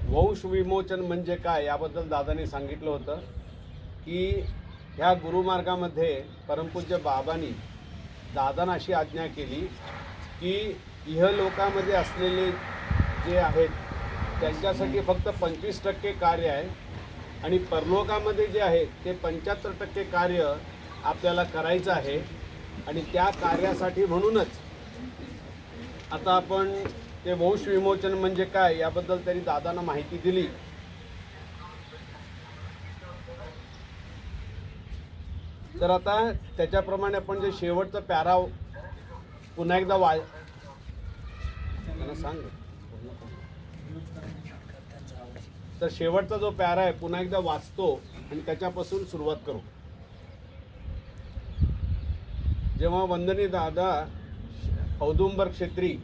वंश विमोचन म्हणजे काय याबद्दल दादांनी सांगितलं होतं की ह्या गुरुमार्गामध्ये परमपूज्य बाबांनी दादांना अशी आज्ञा केली की इहलोकामध्ये असलेले जे आहेत त्यांच्यासाठी फक्त 25% कार्य आहे आणि परलोकामध्ये जे आहे ते 75% कार्य आपल्याला करायचं आहे. आणि त्या कार्यासाठी म्हणूनच आता आपण ते वंश विमोचन म्हणजे काय याबद्दल तरी दादांना माहिती दिली. तर आता त्याच्याप्रमाणे आपण जे शेवटचं पॅरा पुन्हा एकदा सांग. तर शेवटचा जो पॅरा आहे पुन्हा एकदा वाचतो आणि त्याच्यापासून सुरुवात करू. जेव्हा वंदनीय दादा औदुंबर क्षेत्री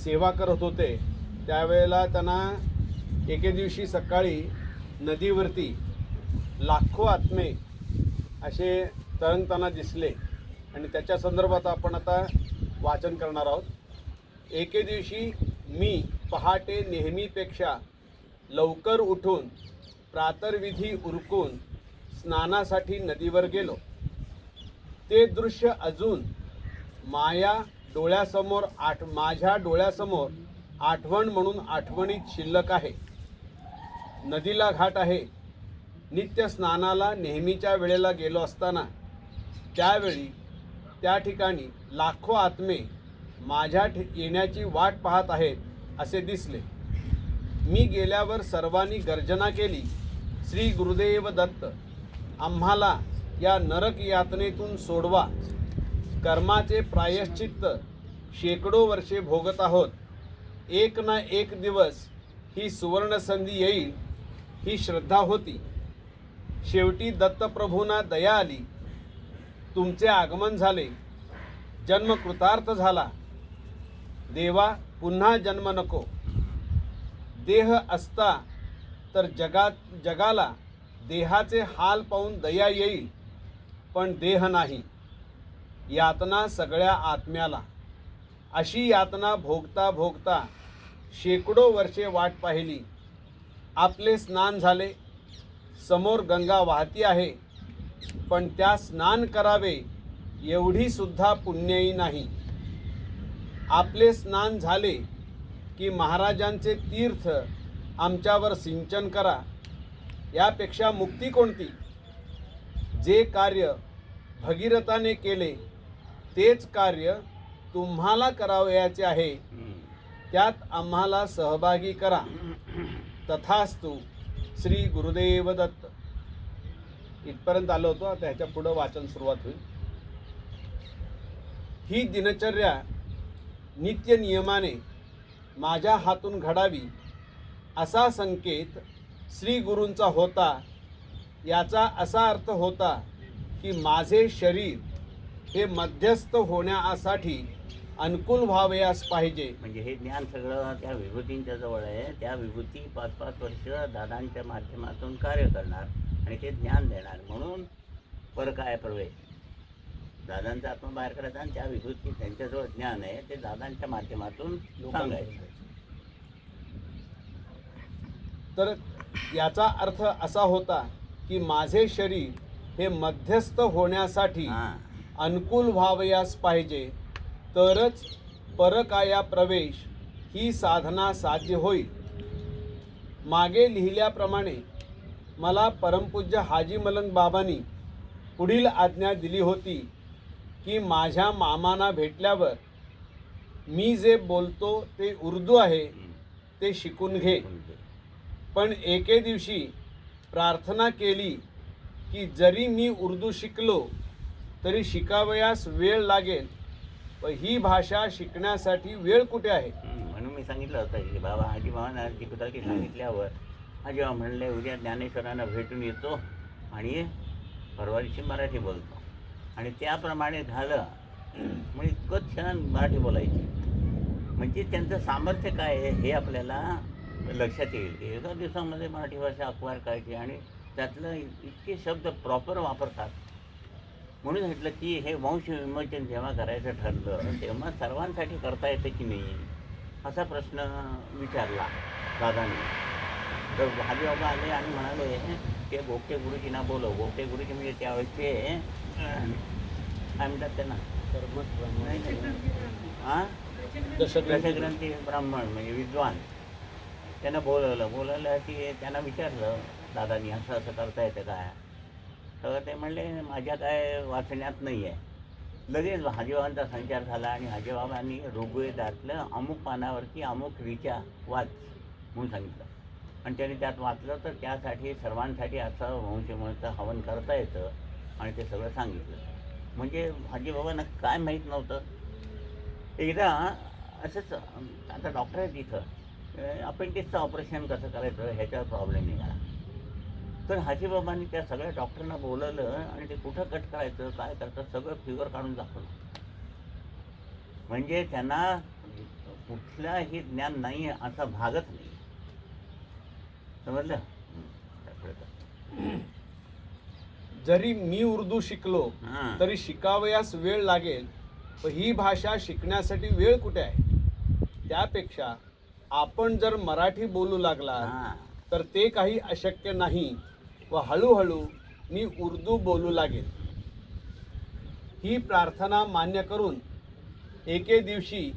सेवा करत होते त्यावेळेला त्यांना एके दिवशी सकाळी नदीवरती लाखो आत्मे असे तरंगताना दिसले आणि त्याच्या संदर्भात आपण आता वाचन करणार आहोत. एके दिवशी मी पहाटे नेहमीपेक्षा लवकर उठून प्रातर्विधी उरकून स्नानासाठी नदीवर गेलो. ते दृश्य अजून माझ्या डोळ्यासमोर आठवण म्हणून आठवणीत शिल्लक आहे. नदीला घाट आहे. नित्य स्नानाला नेहमीच्या वेळेला गेलो असताना त्यावेळी त्या ठिकाणी लाखो आत्मे माझ्या येण्याची वाट पाहत आहेत असे दिसले. मी गेल्यावर सर्वांनी गर्जना केली, श्री गुरुदेव दत्त, आम्हाला या नरक यातनेतून सोडवा. कर्माचे प्रायश्चित्त शेकडो वर्षे भोगत आहोत. एक ना एक दिवस ही सुवर्णसंधी येईल ही श्रद्धा होती. शेवटी दत्तप्रभूंना दया आली. तुमचे आगमन झाले. जन्म कृतार्थ झाला. देवा पुन्हा जन्म नको. देह असता तर जगाला देहाचे हाल पाहून दया येईल, पण देह नाही. यातना सगळ्या आत्म्याला. अशी यातना भोगता भोगता शेकडो वर्षे वाट पाहिली. आपले स्नान झाले. समोर गंगा वाहती आहे, पण त्या स्नान करावे एवढी सुद्धा पुण्यही नाही. आपले स्नान झाले की महाराजांचे तीर्थ आमच्यावर सिंचन करा. यापेक्षा मुक्ती कोणती? जे कार्य भगीरथाने केले तेच कार्य तुम्हाला करावयाचे आहे. त्यात आम्हाला सहभागी करा. तथास्तु, श्री गुरुदेव दत्त. इथपर्यंत आलो होतो. आता ह्याच्या पुढं वाचन सुरुवात होईल. ही दिनचर्या नित्य नियमाने माझ्या हातून घडावी असा संकेत श्री गुरूंचा होता. याचा असा अर्थ होता की माझे शरीर हे मध्यस्थ होण्यासाठी अनुकूल व्हावयास पाहिजे. म्हणजे हे ज्ञान सगळं त्या विभूतींच्या जवळ आहे. त्या विभूती 5-5 वर्ष दादांच्या माध्यमातून कार्य करणार आणि ते ज्ञान देणार. म्हणून परकाय प्रवेश, दादांचा आत्मा बाहेर करायचा आणि त्या विभूती त्यांच्याजवळ ज्ञान आहे ते दादांच्या माध्यमातून सांगायचं. तर याचा अर्थ असा होता की माझे शरीर हे मध्यस्थ होण्यासाठी अनुकूल व्हावयास पाहिजे, तरच परकाया प्रवेश ही साधना साध्य होईल. मागे लिहिल्याप्रमाणे मला परमपूज्य हाजी मलंग बाबांनी पुढील आज्ञा दिली होती की माझ्या मामांना भेटल्यावर मी जे बोलतो ते उर्दू आहे ते शिकून घे. पण एके दिवशी प्रार्थना केली की जरी मी उर्दू शिकलो तरी शिकावयास वेळ लागेल व ही भाषा शिकण्यासाठी वेळ कुठे आहे. म्हणून मी सांगितलं होतं की बाबा आजीबाबांना की सांगितल्यावर आजीबा म्हणले उद्या ज्ञानेश्वरांना भेटून येतो आणि परवा दिवशी मराठी बोलतो. आणि त्याप्रमाणे झालं. म्हणजे इतकं छान मराठी बोलायची. म्हणजे त्यांचं सामर्थ्य काय आहे हे आपल्याला लक्षात येईल. एका दिवसामध्ये मराठी भाषा अक्वायर करायची आणि त्यातलं इतके शब्द प्रॉपर वापरतात. म्हणून म्हटलं की हे वंश विमोचन जेव्हा करायचं ठरलं तेव्हा सर्वांसाठी करता येतं की नाही असा प्रश्न विचारला दादांनी. तर हाजी बाबा आले आणि म्हणाले की गोगटे गुरुजींना बोलव. गोगटे गुरुजी म्हणजे त्यावेळेचे काय म्हणतात त्यांना, हां दशग्रंथी ब्राह्मण म्हणजे विद्वान. त्यांना बोलवलं की त्यांना विचारलं दादांनी असं असं करता येतं काय. तर ते म्हणले माझ्या काय वाचण्यात नाही आहे. लगेच हाजीबाबांचा संचार झाला आणि हाजीबाबांनी ऋग्वेदातलं अमुक पानावरती अमुक ऋचा वाच म्हणून सांगितलं. आणि त्यांनी त्यात वाचलं तर त्यासाठी सर्वांसाठी असं वंशमचं हवन करता येतं आणि ते सगळं सांगितलं. म्हणजे हाजीबाबांना काय माहीत नव्हतं. एकदा असंच आता डॉक्टर आहे तिथं, अपेंडिक्सचं ऑपरेशन कसं करायचं ह्याच्यावर प्रॉब्लेम निघाला. तर हाजीबाबांनी त्या सगळ्या डॉक्टरांना बोलवलं आणि ते कुठं कट करायचं काय करायचं सगळं फिगर काढून दाखवलं. म्हणजे त्यांना कुठलंही ज्ञान नाही असा भागच नाही. समजलं? जरी मी उर्दू शिकलो हां. तरी शिकावयास वेळ लागेल, पण ही भाषा शिकण्यासाठी वेळ कुठे आहे. त्यापेक्षा आपण जर मराठी बोलू लागला हां. तर ते काही अशक्य नाही व हळूहळू मी उर्दू बोलू लागेन. ही प्रार्थना मान्य करून एके दिवशी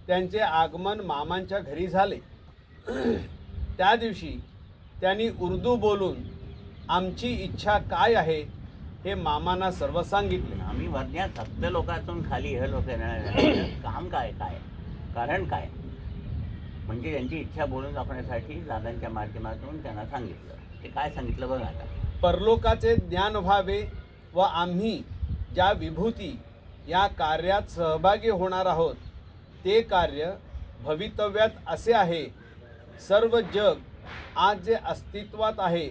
त्यांचे आगमन मामांच्या घरी झाले. त्या दिवशी त्यांनी उर्दू बोलून आमची इच्छा काय आहे हे मामांना सर्व सांगितले. आम्ही वरच्या सप्त लोकातून खाली हे लोक काम काय काय कारण काय म्हणजे त्यांची इच्छा बोलून दाखवण्यासाठी दादांच्या माध्यमातून त्यांना सांगितलं. ते काय सांगितलं बघा आता. परलोकाचे ज्ञान व्हावे व आम्ही ज्या विभूती या कार्यात सहभागी होणार आहोत ते कार्य भवितव्यात असे आहे. सर्व जग आज जे अस्तित्वात आहे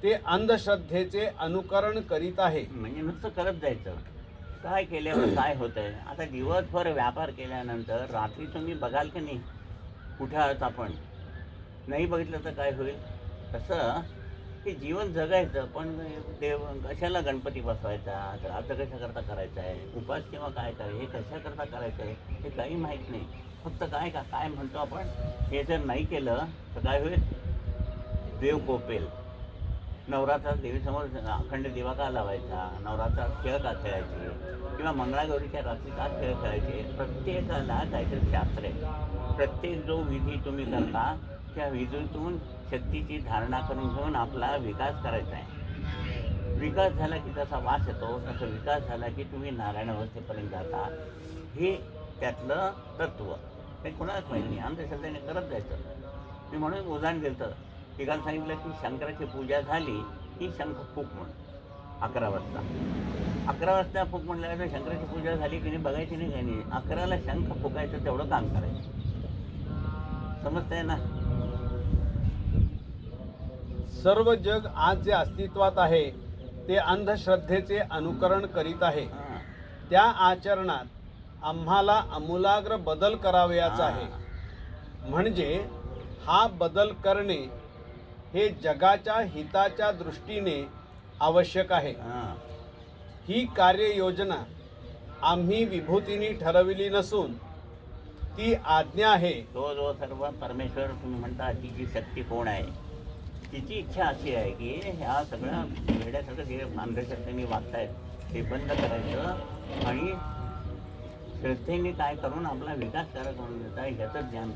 ते अंधश्रद्धेचे अनुकरण करीत आहे. म्हणजे नुसतं करत जायचं. काय केल्यावर काय होतंय. आता दिवसभर व्यापार केल्यानंतर रात्री तुम्ही बघाल की नाही कुठे आहात आपण. नाही बघितलं तर काय होईल. तसं हे जीवन जगायचं पण देव कशाला गणपती बसवायचा, आता कशा करता करायचा आहे, उपास किंवा काय काय हे कशा करता करायचं आहे हे काही माहीत नाही. फक्त काय म्हणतो आपण हे जर नाही केलं तर काय होईल. देव कोपेल. नवरात्रात देवीसमोर अखंड दिवा का लावायचा, नवरात्रात खेळ का खेळायचे किंवा मंगळागौरीच्या रात्री का खेळ खेळायचे. प्रत्येकाला काहीतरी शास्त्र आहे. प्रत्येक जो विधी तुम्ही करता त्या विधीतून शक्तीची धारणा करून घेऊन आपला विकास करायचा आहे. विकास झाला की तसा वास येतो. तसा विकास झाला की तुम्ही नारायण अवस्थेपर्यंत जाता. हे त्यातलं तत्त्व ते कोणालाच माहिती नाही. अंधश्रद्धेने करत जायचं. मी म्हणून उदाहरण दिलं. एकाला सांगितलं की शंकराची पूजा झाली की शंख फूक म्हणून 11 वाजता. 11 वाजता फूक म्हणल्यावर शंकराची पूजा झाली की नाही बघायची नाही काही नाही. 11ला शंख फुकायचं तेवढं काम करायचं. समजतंय ना. सर्व जग आज जे अस्तित्वात आहे ते अंधश्रद्धेचे अनुकरण करीत आहे. हां. त्या आचरणात आम्हाला आमूलाग्र बदल करावयाचा आहे. म्हणजे हा बदल करणे हे जगाच्या हिताच्या दृष्टीने आवश्यक आहे. हां. ही कार्ययोजना आम्ही विभूतींनी ठरविली नसून ती आज्ञा आहे. तो जो सर्व परमेश्वर तुम्ही म्हणता तिची शक्ती कोण आहे. तिची इच्छा अशी आहे की ह्या सगळ्या वेड्यासारखं जे अंधश्रद्धेने वागतायत ते बंद करायचं आणि श्रद्धेने काय करून आपला विकास करत म्हणून देता ह्याचं ज्ञान.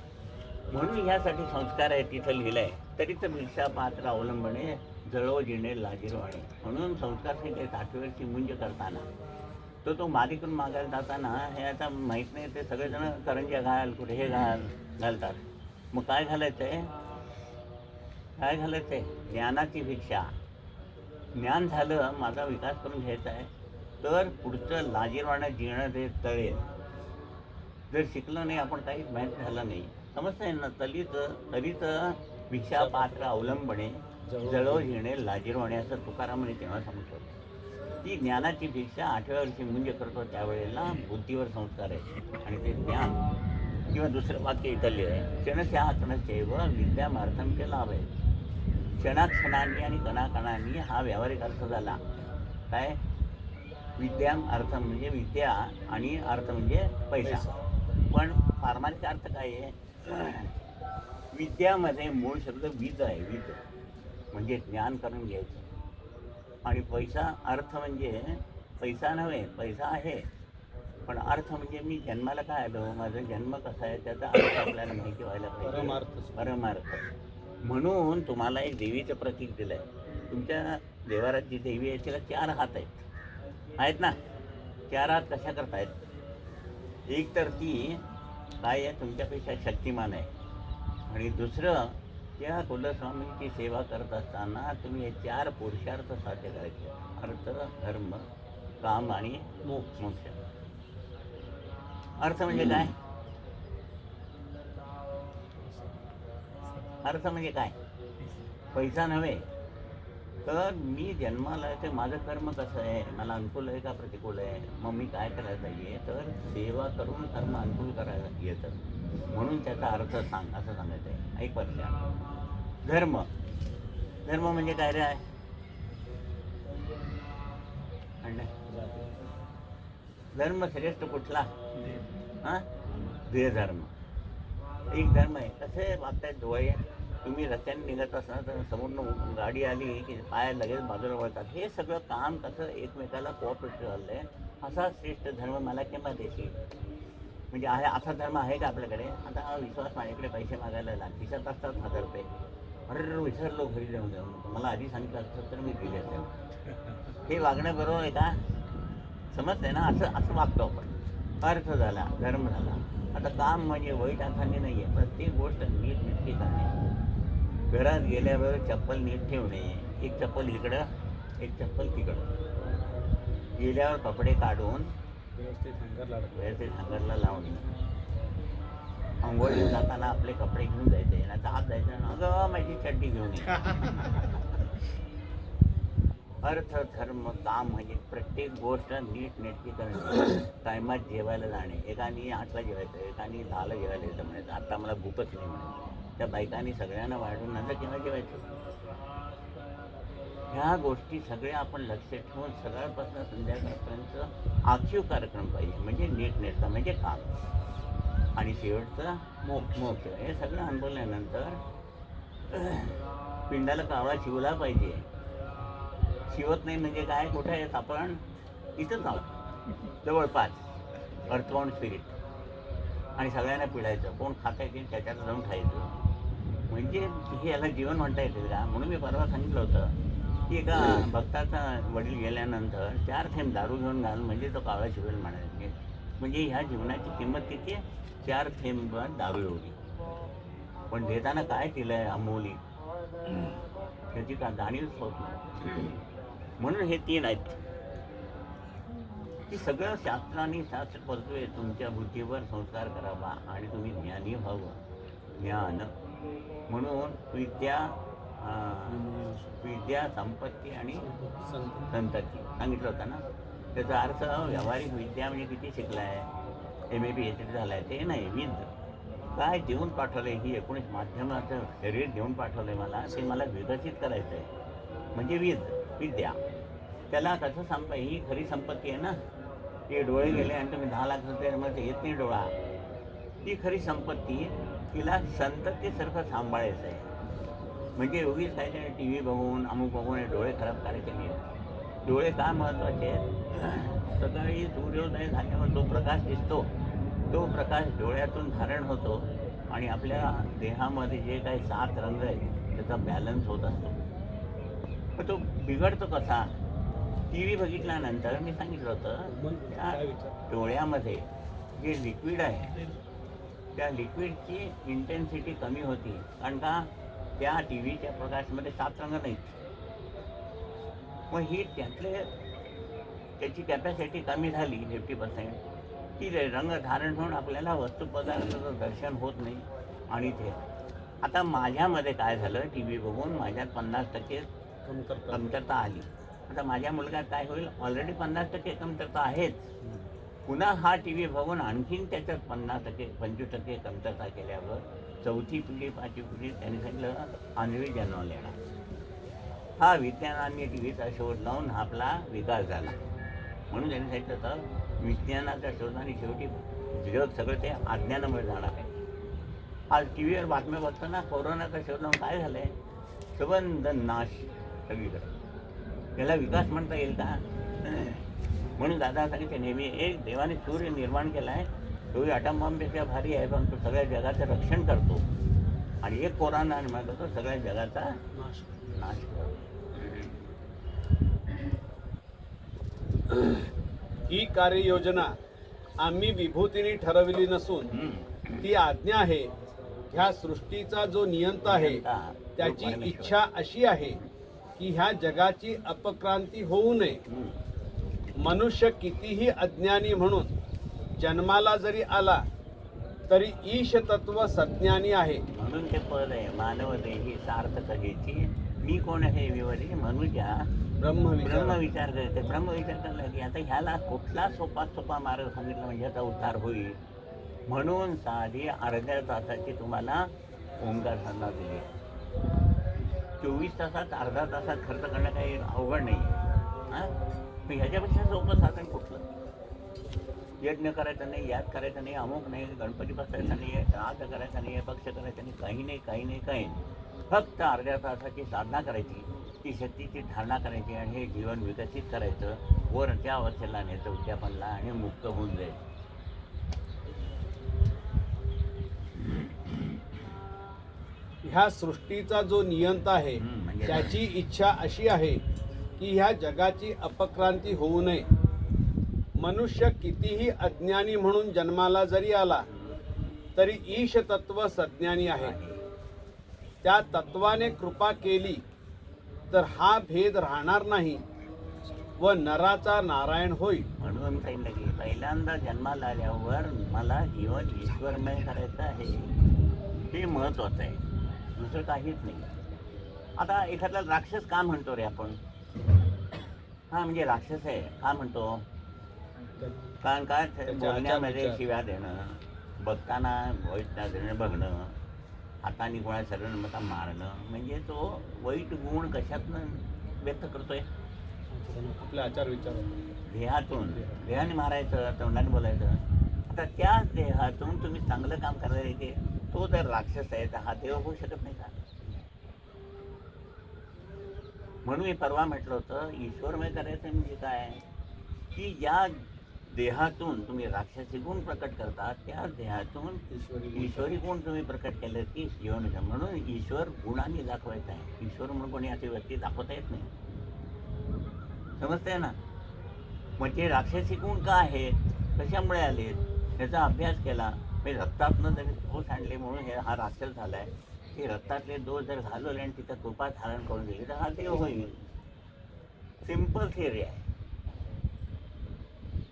म्हणून ह्यासाठी संस्कार आहे तिथं लिहिलं आहे. तरीच भिक्षा पात्र अवलंबणे जळो जिणे लाजिरवाणे. म्हणून संस्कार हे 8वीची मुंज करताना तो मालिकून मागायला जाताना हे आता माहीत नाही. ते सगळेजण करंज्या घाल कुठे हे घालतात. मग काय घालायचं आहे काय घालायचं आहे. ज्ञानाची भिक्षा. ज्ञान झालं माझा विकास करून घ्यायचा आहे तर पुढचं लाजिरवाणं जिणं ते तळेल. जर शिकलं नाही आपण काहीच माहीत झालं नाही. समजतंय ना. तरीच भिक्षा पात्र अवलंबणे जळो जिणे लाजिरवाणे असं तुकारामाने तेव्हा सांगितलं. ती ज्ञानाची भिक्षा 8व्या वर्षी मुंज करतो त्यावेळेला बुद्धीवर संस्कार आहे आणि ते ज्ञान किंवा दुसरं वाक्य इथले आहे. क्षणस्या कणश्चैव विद्यामार्थम के लाभ आहे. क्षणाक्षणांनी आणि कणाकणांनी हा व्यावहारिक अर्थ झाला. काय विद्याम अर्थ म्हणजे विद्या आणि अर्थ म्हणजे पैसा. पण पारमार्थिक अर्थ काय आहे विद्यामध्ये मूळ शब्द वीज आहे. वीज म्हणजे ज्ञान करून घ्यायचं. आणि पैसा, अर्थ म्हणजे पैसा नव्हे, पैसा आहे, पण अर्थ म्हणजे मी जन्माला काय आलो, माझा जन्म कसा आहे त्याचा अर्थ आपल्याला माहिती व्हायला पाहिजे. परमार्थ. परमार्थ. म्हणून तुम्हाला एक देवीचं प्रतीक दिलं आहे. तुमच्या देवारात जी देवी आहे तिला 4 हात आहेत ना. 4 हात कशा करतायत? एक तर ती काय आहे, तुमच्यापेक्षा शक्तिमान आहे. आणि दुसरं, त्या कुलस्वामींची सेवा करत असताना तुम्ही हे 4 पुरुषार्थ साध्य करायचे: अर्थ, धर्म, काम आणि मोक्ष. अर्थ म्हणजे काय? अर्थ म्हणजे काय? पैसा नव्हे. तर मी जन्माला आहे, तर माझं कर्म कसं आहे, मला अनुकूल आहे का प्रतिकूल आहे, मग मी काय करायला पाहिजे? तर सेवा करून कर्म अनुकूल करायला येतं. म्हणून त्याचा अर्थ सांग असं सांगायचं आहे. एक वर्ष. धर्म. धर्म म्हणजे काय रे? धर्म श्रेष्ठ कुठला? हां, देहधर्म. एक धर्म आहे. कसे वागतायत डोळे? तुम्ही रस्त्याने निघत असणार तर समोरनं गाडी आली की पाय लगेच बाजूला वळतात. हे सगळं काम कसं एकमेकाला कोऑपरेटिव्ह झालं आहे. असा श्रेष्ठ धर्म मला केव्हा देशील? म्हणजे आहे असा धर्म आहे का आपल्याकडे? आता विश्वास माझ्याकडे पैसे मागायला लागला, खिशात असतात 1000 रुपये. अरे विसरलो घरी जाऊन मला आधी सांगितलं असतं तर मी दिले असेल. हे वागणं बरोबर आहे का? समजतंय ना? असं वागतो आपण. अर्थ झाला, धर्म झाला. आता काम म्हणजे वाईट अर्थाने नाही आहे. प्रत्येक गोष्ट नीट नेटकी करणे. घरात गेल्यावर चप्पल नीट ठेवणे. एक चप्पल इकडं, एक चप्पल तिकडं. गेल्यावर कपडे काढून व्यवस्थित हँगरला लावणे. अंघोळी जाताना आपले कपडे घेऊन जायचे, ना आत जायचं, अगं माझी चड्डी घेऊन ये. अर्थ, धर्म, काम म्हणजे प्रत्येक गोष्ट नीट नेटकी करणे. टायमात जेवायला जाणे. एकाने 8ला जेवायचं, एकाने 10ला जेवायला यायचं म्हणायचं. आता मला भूकच नाही म्हणायचं. त्या बायकांनी सगळ्यांना वाढून नंतर केव्हा जेवायचं? ह्या गोष्टी सगळ्या आपण लक्ष ठेवून सकाळपासून संध्याकाळपर्यंत आखीव कार्यक्रम पाहिजे. म्हणजे नीटनेटका म्हणजे काम. आणि शेवटचं मोक्ष. हे सगळं अनुभवल्यानंतर पिंडाला कावळा शिवला पाहिजे. शिवत नाही म्हणजे काय? कुठे आहेत आपण? इथंच आहोत जवळपास. अर्थबाउंड स्पिरिट. आणि सगळ्यांना पिळायचं. कोण खाता येते त्याच्यात जाऊन खायचं. म्हणजे हे याला जीवन म्हणता येतील का? म्हणून मी परवा सांगितलं होतं की एका भक्ताचा वडील गेल्यानंतर 4 थेंब दारू घेऊन घाल म्हणजे तो कावळा शिवेल म्हणायचे. म्हणजे ह्या जीवनाची किंमत किती आहे? 4 थेंब दारू एवढी. पण देताना काय केलं आहे अमोली, त्याची का जाणीवच होत नाही. म्हणून हे 3 आहेत की सगळं शास्त्राने शास्त्र करतोय तुमच्या बुद्धीवर संस्कार करावा आणि तुम्ही ज्ञानी व्हावं. ज्ञान म्हणून विद्या, संपत्ती आणि संतती सांगितलं होतं ना. त्याचा अर्थ व्यावहारिक विद्या म्हणजे किती शिकला आहे, MA PhD झाला आहे ते नाही. विद्या काय देऊन पाठवलं आहे? ही 19 माध्यमाचं शरीर देऊन पाठवलं आहे मला. ते मला विकसित करायचं आहे म्हणजे विद्या. त्याला कसं ही खरी संपत्ती आहे ना. ते डोळे गेले आणि तुम्ही 10 लाख रुपये मध्ये येत नाही डोळा. ती खरी संपत्ती. तिला संततीसारखं सांभाळायचं आहे. म्हणजे उगीच काय TV बघून अमुक बघून हे डोळे खराब करायचे नाही. डोळे का महत्त्वाचे आहेत? सकाळी सूर्योदय झाल्यावर जो प्रकाश दिसतो तो प्रकाश डोळ्यातून धारण होतो आणि आपल्या देहामध्ये जे काही 7 रंग आहेत त्याचा बॅलन्स होत असतो. पण तो बिघडतो कसा? TV बघितल्यानंतर मी सांगितलं होतं त्या डोळ्यामध्ये जे लिक्विड आहे त्या लिक्विडची इंटेन्सिटी कमी होती. कारण का? त्या TVच्या प्रकाशमध्ये 7 रंग नाहीत. मग ही त्याची कॅपॅसिटी कमी झाली 50%. ती रंग धारण होऊन आपल्याला वस्तुपदार्थाचं दर्शन होत नाही. आणि ते आता माझ्यामध्ये काय झालं, TV बघून माझ्यात 50% कमतरता आली. आता माझ्या मुलगा काय होईल? ऑलरेडी 50% कमतरता आहेच. पुन्हा हा TV बघून आणखीन त्याच्यात 50% 25% कमतरता केल्यावर 4थी पिढी 5वी पिढी त्यांनी सांगितलं आंधळी जन्माला येणार. हा विज्ञानाने TVचा शोध लावून आपला विकास झाला. म्हणून त्यांनी सांगितलं होतं विज्ञानाच्या शोधाने शेवटी जग सगळं ते अज्ञानामुळे जाणार आहे. आज टी व्हीवर बातम्या बघताना कोरोनाचा शोध लावून काय झालंय, सबंध नाश सगळीकडे. त्याला विकास म्हणता येईल का? म्हणून दादा सांगितले नेहमी, एक देवाने सूर्य निर्माण केला आहे, तोही अटम बॉम्बपेक्षा भारी आहे, पण तो सगळ्या जगाचं रक्षण करतो. आणि एक कोरोना निर्माण करतो, सगळ्या जगाचा नाश करतो. ही कार्ययोजना आम्ही विभूतीने ठरवली नसून ती आज्ञा आहे. ह्या सृष्टीचा जो नियंता आहे त्याची इच्छा अशी आहे की ह्या जगाची अपक्रांती होऊ नये. मनुष्य कितीही अज्ञानी म्हणून जन्माला जरी आला तरी ईश तत्व सज्ञानी आहे. म्हणून ते पद आहे, मानव देही सार्थक हेची, मी कोण आहे विवरी मनुजा ब्रह्म विचार करते. ब्रह्म विचार करायला की आता ह्याला कुठला सोपा मार्ग सांगितला म्हणजे याचा उद्धार होईल. म्हणून साधी अर्ध्या तासाची तुम्हाला ओंकार साधना दिली. 24 तासात अर्धा तासात खर्च करणं काही अवघड नाही हां. पण ह्याच्यापेक्षा सोपं साधन कुठलं? यज्ञ करायचं नाही, याद करायचं नाही, अमुक नाही, गणपती बसायचा नाही आहे, श्राद्ध करायचं नाही आहे, पक्ष करायचं नाही, काही नाही. फक्त अर्ध्या तासाची साधना करायची, ती शक्तीची धारणा करायची आणि हे जीवन विकसित करायचं, वरच्या अवस्थेला न्यायचं उद्यापनला आणि मुक्त होऊन जायचं. ह्या सृष्टीचा जो नियंता आहे त्याची इच्छा अशी आहे की ह्या जगाची अपक्रांती होऊ नये. मनुष्य कितीही अज्ञानी म्हणून जन्माला जरी आला तरी ईश तत्व सज्ञानी आहे. त्या तत्वाने कृपा केली तर हा भेद राहणार नाही व नराचा नारायण होईल. म्हणून सांगितलं की पहिल्यांदा जन्माला आल्यावर मला जीवन ईश्वरमय करायचं आहे, हे महत्वाचं आहे, दुसरं काहीच नाही. आता एखादा राक्षस का म्हणतो रे आपण? हा म्हणजे राक्षस आहे का म्हणतो? कारण काय बोलण्यामध्ये शिव्या देणं, बघताना वाईट नजरेने बघणं, हाताने कोणा सरळ मता मारणं, म्हणजे तो वाईट गुण कशातनं व्यक्त करतोय? आपले आचार विचार देहातून. देहाने मारायचं, तोंडाने बोलायचं. आता त्याच देहातून तुम्ही चांगलं काम करायला येते, तो जर राक्षस आहे तर हा देव होऊ शकत नाही का? म्हणून मी परवा म्हटलं होतं, ईश्वरमय करायचं म्हणजे काय की ज्या देहातून तुम्ही राक्षसी गुण प्रकट करता त्याच देहातून ईश्वरी गुण तुम्ही प्रकट केले की जीवन. म्हणून ईश्वर गुणांनी दाखवायचा आहे. ईश्वर म्हणून कोणी अशी व्यक्ती दाखवता येत नाही, समजतंय ना? म्हणजे राक्षसी गुण का आहे, कशामुळे आले, त्याचा अभ्यास केला. म्हणजे रक्तातनं जरी दोष आणले म्हणून हे हा राक्षस झाला आहे. ते रक्तातले दोष जर घालवले आणि तिथं कृपा धारण करून दिली तर हा देव होईल. सिम्पल थिअरी आहे.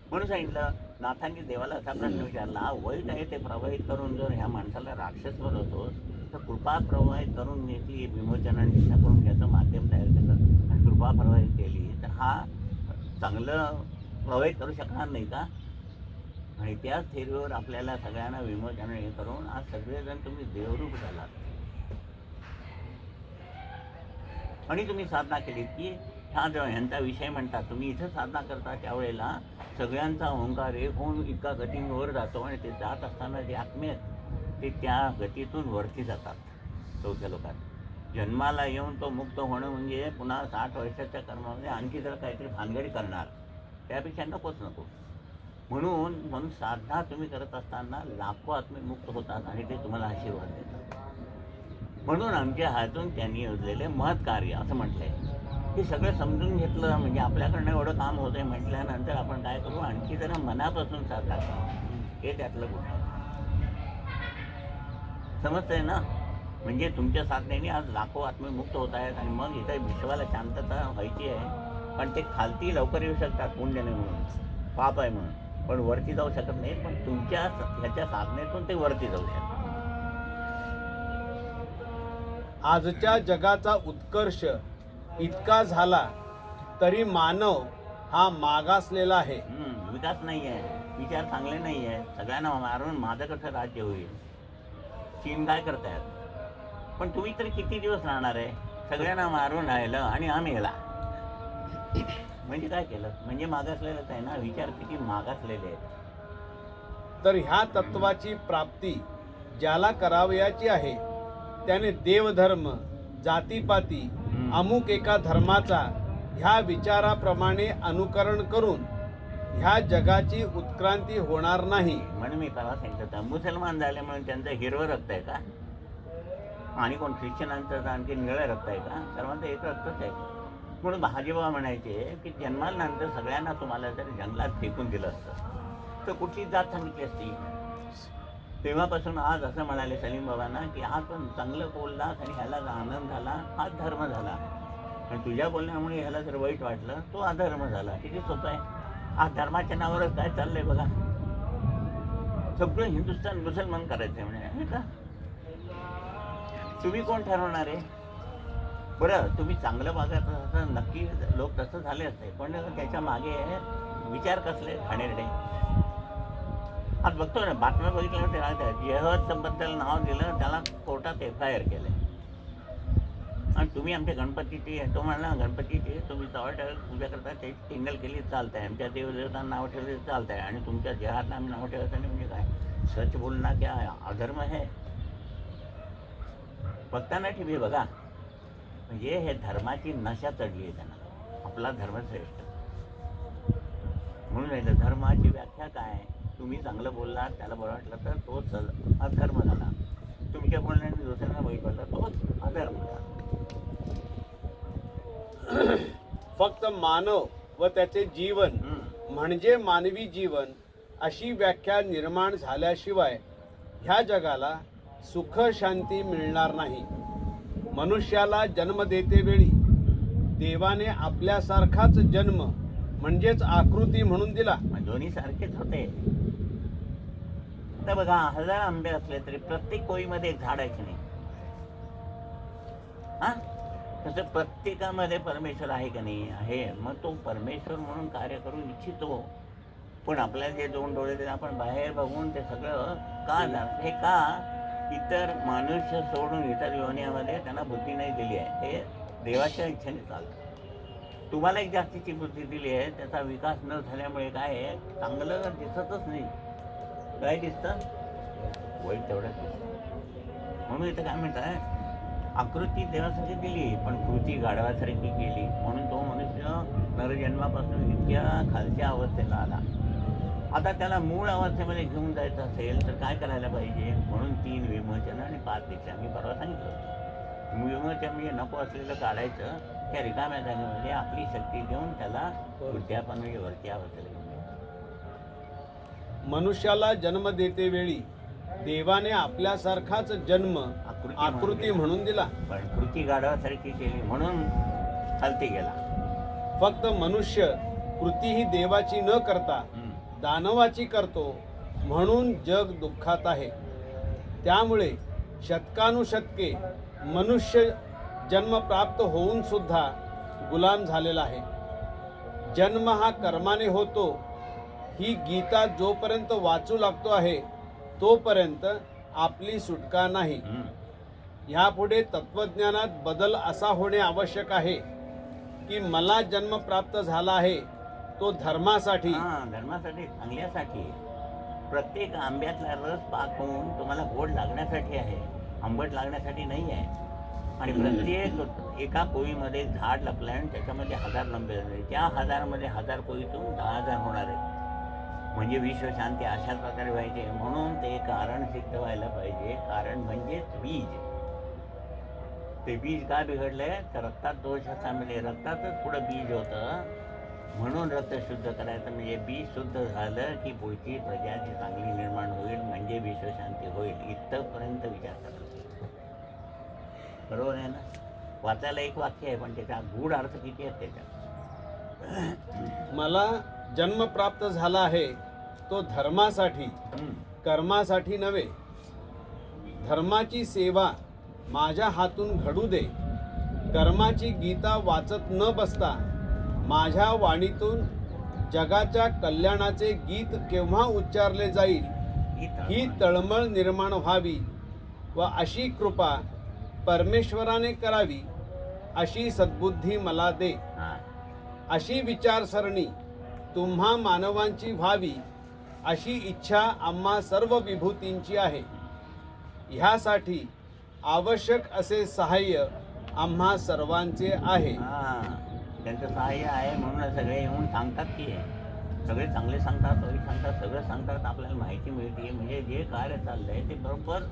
म्हणून सांगितलं, नाथांनी देवाला असा प्रश्न विचारला, वाईट आहे ते प्रवाहित करून जर ह्या माणसाला राक्षस बनवतो तर कृपा प्रवाहित करून घेतली, विमोचनाने दिशा करून घ्यायचं माध्यम तयार केलं आणि कृपा प्रवाहित केली तर हा चांगलं प्रवाहित करू शकणार नाही का? आणि त्याच थेरीवर आपल्याला सगळ्यांना विमोचन हे करून आज सगळेजण तुम्ही देवरूप झालात. आणि तुम्ही साधना केली की हा जो ह्यांचा विषय म्हणता, तुम्ही इथं साधना करता त्यावेळेला सगळ्यांचा ओंकार एक होऊन इतका गतीवर जातो आणि ते जात असताना जे आत्मे आहेत ते त्या गतीतून वरती जातात. चौथ्या लोकात जन्माला येऊन तो मुक्त होणं म्हणजे पुन्हा 60 वर्षाच्या कर्मामध्ये आणखी जर काहीतरी भानगडी करणार, त्यापेक्षा नको. म्हणून साधना तुम्ही करत असताना लाखो आत्मे मुक्त होतात आणि ते तुम्हाला आशीर्वाद देतात. म्हणून आमच्या हातून त्यांनी योजलेले महत् कार्य असं म्हटलंय. हे सगळं समजून घेतलं म्हणजे आपल्याकडनं एवढं काम होतंय म्हटल्यानंतर आपण काय करू, आणखी जरा मनापासून साधना करू, हे त्यातलं गोष्ट समजतंय ना? म्हणजे तुमच्या साधनेने आज लाखो आत्मे मुक्त होत आहेत आणि मग इथं विश्वाला शांतता व्हायची आहे. पण ते खालती लवकर येऊ शकतात पुण्याने म्हणून, पाप आहे म्हणून, पण वरती जाऊ शकत नाही. पण तुमच्या ह्याच्या साधनेतून ते वरती जाऊ शकतात. आजच्या जगाचा उत्कर्ष इतका झाला तरी मानव हा मागासलेला आहे. विकास नाही आहे, विचार चांगले नाही आहे. सगळ्यांना मारून माझं कसं राज्य होईल? चीन काय करतायत? पण तुम्ही तरी किती दिवस राहणार आहे? सगळ्यांना मारून राहिलं आणि आम्ही ह्याला म्हणजे काय केलं? म्हणजे मागासलेलंच आहे ना. विचार किती मागासलेले आहेत. तर ह्या तत्वाची प्राप्ती ज्याला करावयाची आहे त्याने देवधर्म, जातीपाती, अमुक एका धर्माचा ह्या विचाराप्रमाणे अनुकरण करून ह्या जगाची उत्क्रांती होणार नाही. म्हणून मी परवा सांगितलं होतं, मुसलमान झाल्यामुळे त्यांचं हिरवं रक्त आहे का? आणि कोण ख्रिश्चनांचं तर आणखी निळं रक्त आहे का? सर्वांचं एक रक्तच आहे. म्हणून भाजीबाबा म्हणायचे की जन्मानंतर सगळ्यांना तुम्हाला जर जंगलात फेकून दिलं असतं तर कुठली जात सांगितली असती? तेव्हापासून आज असं म्हणाले सलीम बाबांना की आज पण चांगलं बोललास आणि ह्याला आनंद झाला, हाच धर्म झाला. आणि तुझ्या बोलण्यामुळे ह्याला जर वाईट वाटलं तो अधर्म झाला. किती सोपं आहे. आज धर्माच्या नावावरच काय चाललंय बघा. सगळं हिंदुस्थान मुसलमान करायचंय म्हणे का? तुम्ही कोण ठरवणार आहे? बरं, तुम्ही चांगलं वागत असं नक्की लोक तसं झाले असते, पण त्याच्या मागे विचार कसले घाणेरडे. आज बघतो ना, बातम्या बघितल्यावर ते राहतात, जेहदबद्दल नाव दिलं त्याला कोर्टात FIR केलं. आणि तुम्ही आमच्या गणपतीची, तो म्हणला गणपतीची तुम्ही चव्हाट्यावर पूजा करता त्याची टिंगल केली चालत आहे, आमच्या देवदेवतांना नाव ठेवले चालत आहे, आणि तुमच्या जेहादला आम्ही नाव ठेवत नाही म्हणजे काय? सच बोलना क्या अधर्म है? बघताना TV बघा. म्हणजे हे धर्माची नशा चढली आहे त्यांना. आपला धर्म श्रेष्ठ म्हणून आहे. धर्माची व्याख्या काय? तुम्ही चांगलं बोललात, त्याला बरं वाटलं तर तोच अधर्म झाला. तुमच्या बोलण्याने दुसऱ्यांना वाईट वाटलं तोच अधर्म झाला. फक्त मानव व त्याचे जीवन म्हणजे मानवी जीवन अशी व्याख्या निर्माण झाल्याशिवाय ह्या जगाला सुख शांती मिळणार नाही. मनुष्याला जन्म देते वेळी देवाने आपल्यासारखाच जन्म म्हणजेच आकृती म्हणून दिला. दोन्ही सारखेच होते. आता बघा, 1000 आंबे असले तरी प्रत्येक कोळीमध्ये एक झाड आहे की नाही? हा, तसं प्रत्येकामध्ये परमेश्वर आहे की नाही? आहे. मग तो परमेश्वर म्हणून कार्य करू इच्छितो. पण आपल्याला जे 2 डोळे ते आपण बाहेर बघून ते सगळं का जाणं? हे का? इतर मनुष्य सोडून इतर योनीमध्ये त्यांना बुद्धी नाही दिली आहे. हे देवाच्या इच्छेने चालतं. तुम्हाला एक जास्तीची बुद्धी दिली आहे, त्याचा विकास न झाल्यामुळे काय आहे, चांगलं दिसतच नाही. काय दिसतं? वाईट तेवढंच दिसतं. म्हणून इथं काय म्हणतात, आकृती देवासाठी दिली पण कृती गाढवासारखी केली. म्हणून तो मनुष्य नरजन्मापासून इतक्या खालच्या अवस्थेला आला. आता त्याला मूळ अवस्थेमध्ये घेऊन जायचं असेल तर काय करायला पाहिजे? म्हणून 3 विमोचन आणि 5 दीक्षा मी परवा सांगितलं. विमोचन म्हणजे नको असलेलं काढायचं, त्या रिकाम्या जागेमध्ये आपली शक्ती देऊन त्याला वृद्धापन म्हणजे वरच्या अवस्थेला घेऊन जायचं. मनुष्याला जन्म देते वेळी देवाने आपल्यासारखाच जन्म आकृती म्हणून दिला, पण कृती गाढवासारखी केली म्हणून खालती गेला. फक्त मनुष्य कृती ही देवाची न करता दानवाची करतो म्हणून जग दुःखात आहे. त्यामुळे शतकानुशतके मनुष्य जन्म प्राप्त होऊन सुद्धा गुलाम झालेला आहे. जन्म हा कर्माने होतो ही गीता जोपर्यंत वाचू लागतो आहे तोपर्यंत आपली सुटका नाही. ह्यापुढे तत्वज्ञानात बदल असा होणे आवश्यक आहे की मला जन्म प्राप्त झाला आहे तो धर्मासाठी, धर्मासाठी, चांगल्यासाठी. प्रत्येक आंब्यातला रस पाक होऊन तुम्हाला गोड लागण्यासाठी आहे, आंबट लागण्यासाठी नाही आहे. आणि प्रत्येक एका कोळीमध्ये झाड लपलं आणि त्याच्यामध्ये 1000 आंबे झाले. त्या 1000मध्ये 1000 कोळीतून 10,000 होणार आहे. म्हणजे विश्वशांती अशाच प्रकारे व्हायचे. म्हणून ते कारण सिद्ध व्हायला पाहिजे. कारण म्हणजेच बीज. ते बीज का बिघडलंय तर रक्तात दोष असा म्हणजे रक्तातच पुढं बीज होतं. म्हणून रक्त शुद्ध करायचं म्हणजे बीज शुद्ध झालं की पुढची प्रजा जी चांगली निर्माण होईल म्हणजे विश्वशांती होईल. इथपर्यंत विचार करा. बरोबर आहे ना? वाचायला एक वाक्य आहे पण त्याचा गूढ अर्थ किती आहे त्याच्यात. मला जन्म प्राप्त झाला आहे तो धर्मासाठी, कर्मासाठी नव्हे. धर्माची सेवा माझ्या हातून घडू दे. कर्माची गीता वाचत न बसता माझ्या वाणीतून जगाच्या कल्याणाचे गीत केव्हा उच्चारले जाईल ही तळमळ निर्माण व्हावी व अशी कृपा परमेश्वराने करावी अशी सद्बुद्धी मला दे. अशी विचारसरणी तुम्हा मानवांची व्हावी अशी इच्छा आम्हा सर्व विभूतींची आहे. ह्यासाठी आवश्यक असे सहाय्य आम्हा सर्वांचे आहे. त्यांचं सहाय्य आहे म्हणून सगळे येऊन सांगतात की सगळे चांगले सांगतात, वाईट सांगतात, सगळं सांगतात, आपल्याला माहिती मिळते. म्हणजे जे कार्य चाललंय ते बरोबर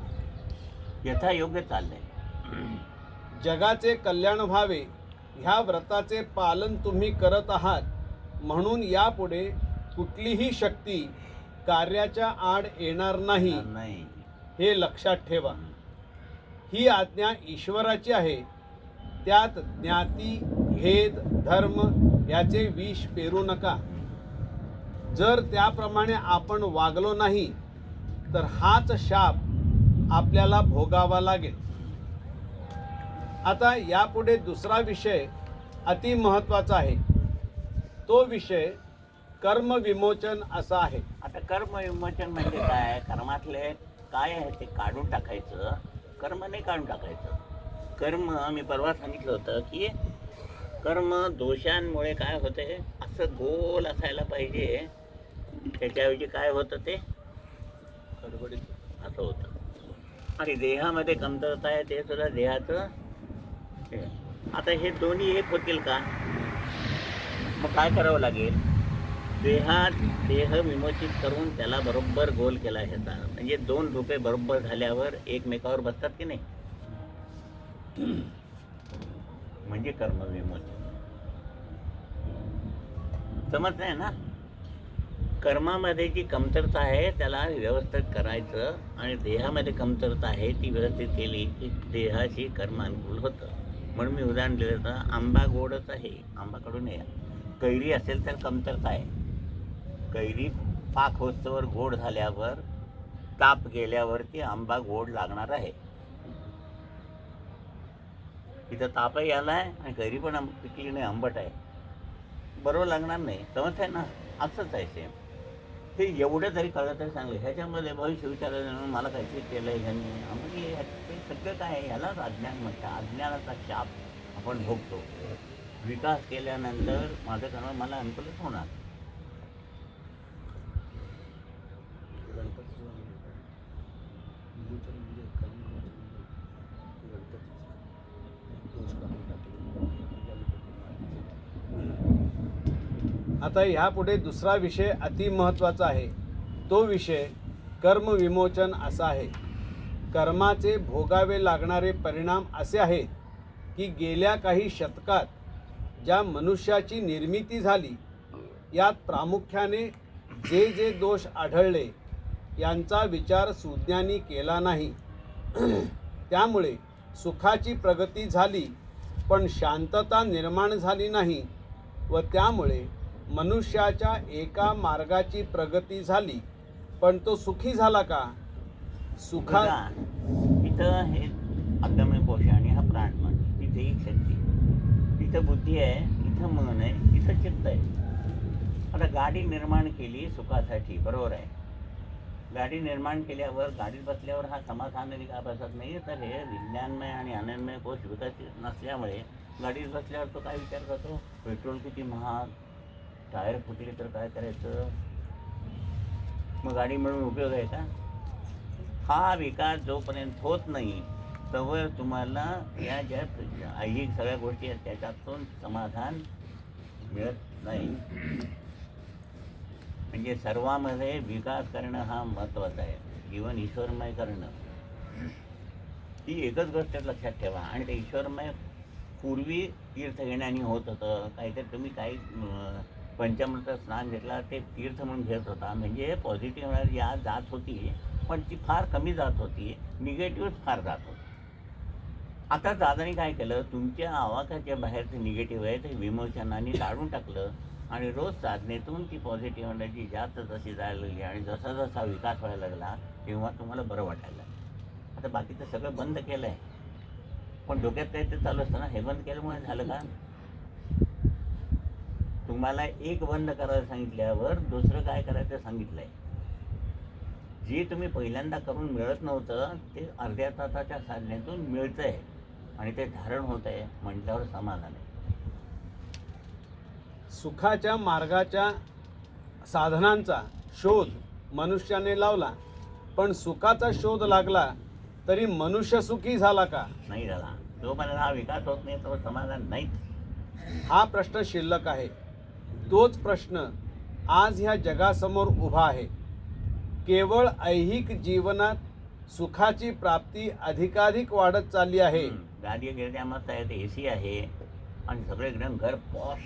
यथायोग्य चाललंय. जगाचे कल्याण व्हावे ह्या व्रताचे पालन तुम्ही करत आहात, म्हणून यापुढे कुठलीही शक्ती कार्याच्या आड येणार नाही हे लक्षात ठेवा. ही आज्ञा ईश्वराची आहे. त्यात ज्ञाती भेद धर्म याचे विष पेरू नका. जर त्याप्रमाणे आपण वागलो नाही तर हाच शाप आपल्याला भोगावा लागेल. आता यापुढे दुसरा विषय अति महत्त्वाचा आहे. तो विषय कर्म विमोचन असा आहे. आता कर्म विमोचन म्हणजे काय? कर्मातले काय आहे ते काढून टाकायचं, कर्म नाही काढून टाकायचं. कर्म मी परवा सांगितलं होतं की कर्म दोषांमुळे काय होते, असं गोल असायला पाहिजे, त्याच्याऐवजी काय होतं ते असं होतं. आणि देहामध्ये कमतरता आहे ते सुद्धा देहाचं. आता हे दोन्ही एक होतील का? मग काय करावं लागेल? देह विमोचित करून त्याला बरोबर गोल केला ह्याचा. म्हणजे दोन रुपये बरोबर झाल्यावर एकमेकावर बसतात की नाही, म्हणजे कर्म विमोचन. समजलंय ना? कर्मामध्ये जी कमतरता आहे त्याला व्यवस्थित करायचं आणि देहामध्ये कमतरता आहे ती व्यवस्थित केली की देहाची कर्म अनुकूल होतं. म्हणून मी उदाहरण दिलं तर आंबा गोडच आहे, आंबाकडून या. कैरी असेल तर कमतरता आहे. कैरी पाक होस्तवर गोड झाल्यावर ताप गेल्यावरती आंबा गोड लागणार आहे. इथं तापही आला आहे आणि कैरी पण पिकली नाही, आंबट आहे, बरोबर लागणार नाही. समज आहे ना? असंच आहे सेम. हे एवढं तरी कळलं तरी चांगलं. ह्याच्यामध्ये भविष्य विचारायला मला काहीतरी केलं आहे ह्यांनी, म्हणजे हे सगळं काय आहे, ह्यालाच अज्ञान म्हणतात. अज्ञानाचा शाप आपण भोगतो. विकास केल्यानंतर माझं कर्म मला अनुकूलच होणार. आता ह्यापुढे दुसरा विषय अति महत्त्वाचा आहे. तो विषय कर्म विमोचन असा आहे. कर्माचे भोगावे लागणारे परिणाम असे आहेत की गेल्या काही शतकात ज्या मनुष्याची निर्मिती झाली यात प्रामुख्याने जे जे दोष आढळले यांचा विचार सुज्ञांनी केला नाही. त्यामुळे सुखाची प्रगती झाली पण शांतता निर्माण झाली नाही व त्यामुळे मनुष्याच्या एका मार्गाची प्रगती झाली पण तो सुखी झाला का? इथं हे आगम्य कोश आणि हा प्राणमन, इथे एक शक्ती, इथं बुद्धी आहे, इथं मन आहे, इथं चित्त आहे. आता गाडी निर्माण केली सुखासाठी, बरोबर आहे. गाडी निर्माण केल्यावर गाडीत बसल्यावर हा समाधान का बसत नाही, तर हे विज्ञानमय आणि आनंदमय कोश विकसित नसल्यामुळे गाडीत बसल्यावर तो काय विचार करतो, पेट्रोल किती महाग, टायर फुटले तर काय करायचं, मग गाडी मिळून उपयोग आहे का? हा विकास जोपर्यंत होत नाही तोवर तुम्हाला या ज्या ऐहिक सगळ्या गोष्टी आहेत त्याच्यातून समाधान मिळत नाही. म्हणजे सर्वांमध्ये विकास करणं हा महत्त्वाचा आहे. जीवन ईश्वरमय करणं ही एकच गोष्ट लक्षात ठेवा. आणि ते ईश्वरमय पूर्वी तीर्थ घेण्याने होत होतं. काहीतरी तुम्ही काही पंचामृत स्नान घेतला ते तीर्थ म्हणून घेत होता, म्हणजे पॉझिटिव्ह एनर्जी आज जात होती पण ती फार कमी जात होती, निगेटिव्ह फार जात होती. आता दादानी काय केलं, तुमच्या आवाकाच्या बाहेरचं निगेटिव्ह आहे ते विमोचनाने काढून टाकलं आणि रोज साधनेतून ती पॉझिटिव्ह एनर्जी जास्त जशी जायला लागली आणि जसा जसा विकास व्हायला लागला तेव्हा तुम्हाला बरं वाटायला लागलं. आता बाकीचं सगळं बंद केलं आहे पण डोक्यात काही ते चालू असतं ना, हे बंद केल्यामुळे झालं का? तुम्हाला एक बंद करायला सांगितल्यावर दुसरं काय करायचं सांगितलं आहे. जे तुम्ही पहिल्यांदा करून मिळत नव्हतं ते अर्ध्या तासाच्या साधनेतून मिळतं आहे आणि ते धारण होत आहे म्हटल्यावर समाधान आहे. सुखाच्या मार्गाच्या साधनांचा शोध मनुष्याने लावला पण सुखाचा शोध लागला तरी मनुष्य सुखी झाला का? नाही झाला. जोपर्यंत हा विकास होत नाही तो समाधान नाहीच. हा प्रश्न शिल्लक आहे. तोच प्रश्न आज ह्या जगासमोर उभा आहे. केवळ ऐहिक जीवनात सुखाची प्राप्ती अधिकाधिक वाढत चालली आहे. गाडी गिरड्या मस्त आहेत, AC आहे आणि सगळे एकदम घर पॉश.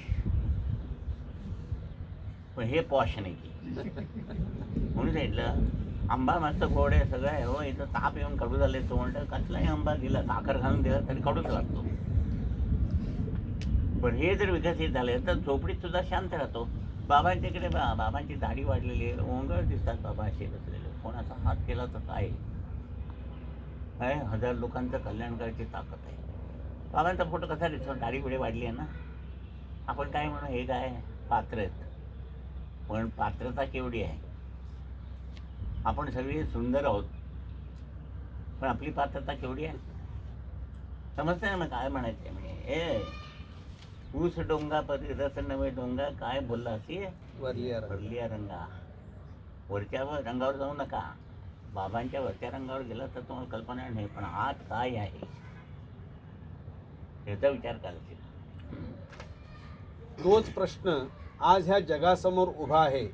पण हे पॉश नाही की म्हणून सांगितलं आंबा मस्त गोड आहे सगळं आहे. हो इथं ताप येऊन कडू झाले तो म्हणतं कसलाही आंबा दिला साखर घालून दिला तरी कडूच लागतो. पण हे जर विकसित झाले तर झोपडीत सुद्धा शांत राहतो. बाबांच्या इकडे बाबांची दाढी वाढलेली आहे, ओंगळ दिसतात बाबा असे बसलेले. कोणाचा हात केला तर काय 1000 लोकांचं कल्याण करायची ताकद आहे. बाबांचा फोटो कसा दिसतो? दाढी पुढे वाढली आहे ना. आपण काय म्हणू हे काय पात्र आहेत, पण पात्रता केवढी आहे? आपण सगळी सुंदर आहोत पण आपली पात्रता केवढी आहे? समजतं ना मग काय म्हणायचं म्हणजे ऊस डोंगा परी रस नवे डोंगा काय बोलला असे भरलिया रंगा. वरच्यावर रंगावर जाऊ नका. बाबांच्या वरच्या रंगावर गेला तर तुम्हाला कल्पना नाही, पण आत काय आहे याचा विचार करायचा. तोच प्रश्न आज ह्या जगासमोर उभा आहे.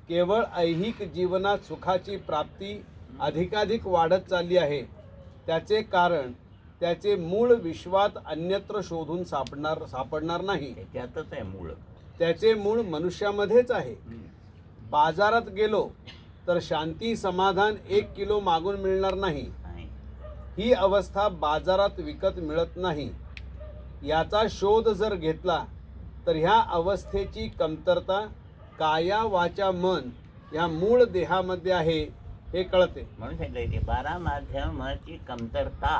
केवळ ऐहिक जीवनात सुखाची प्राप्ती अधिकाधिक वाढत चालली आहे. त्याचे कारण त्याचे मूळ विश्वात अन्यत्र शोधून सापडणार नाही. त्याच्यातच आहे मूळ. त्याचे मूळ मनुष्यामध्येच आहे. बाजारात गेलो तर शांती समाधान 1 किलो मागून मिळणार नाही. ही अवस्था बाजारात विकत मिळत नाही. याचा शोध जर घेतला तर ह्या अवस्थेची कमतरता काया वाचा मन या मूळ देहामध्ये आहे हे कळते. म्हणून सांगितलं ते 12 माध्यमाची कमतरता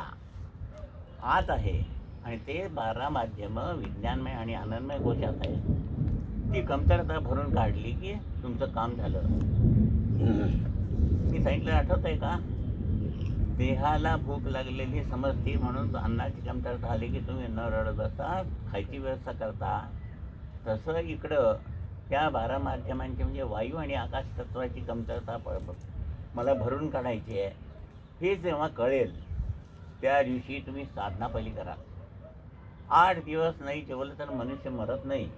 आत आहे आणि ते 12 माध्यम विज्ञानमय आणि आनंदमय कोशात आहे. ती कमतरता भरून काढली की तुमचं काम झालं. मी सांगितलं आठवत आहे का? देहाला भूक लागलेली समजते म्हणून अन्नाची कमतरता आली की तुम्ही न रडत बसता खायची व्यवस्था करता. तसं इकडं त्या 12 माध्यमांची म्हणजे वायू आणि आकाश तत्वाची कमतरता मला भरून काढायची आहे. हे जेव्हा कळेल त्या दिवशी तुम्ही साधना पहिली करा. 8 दिवस नाही जेवलं तर मनुष्य मरत नाही,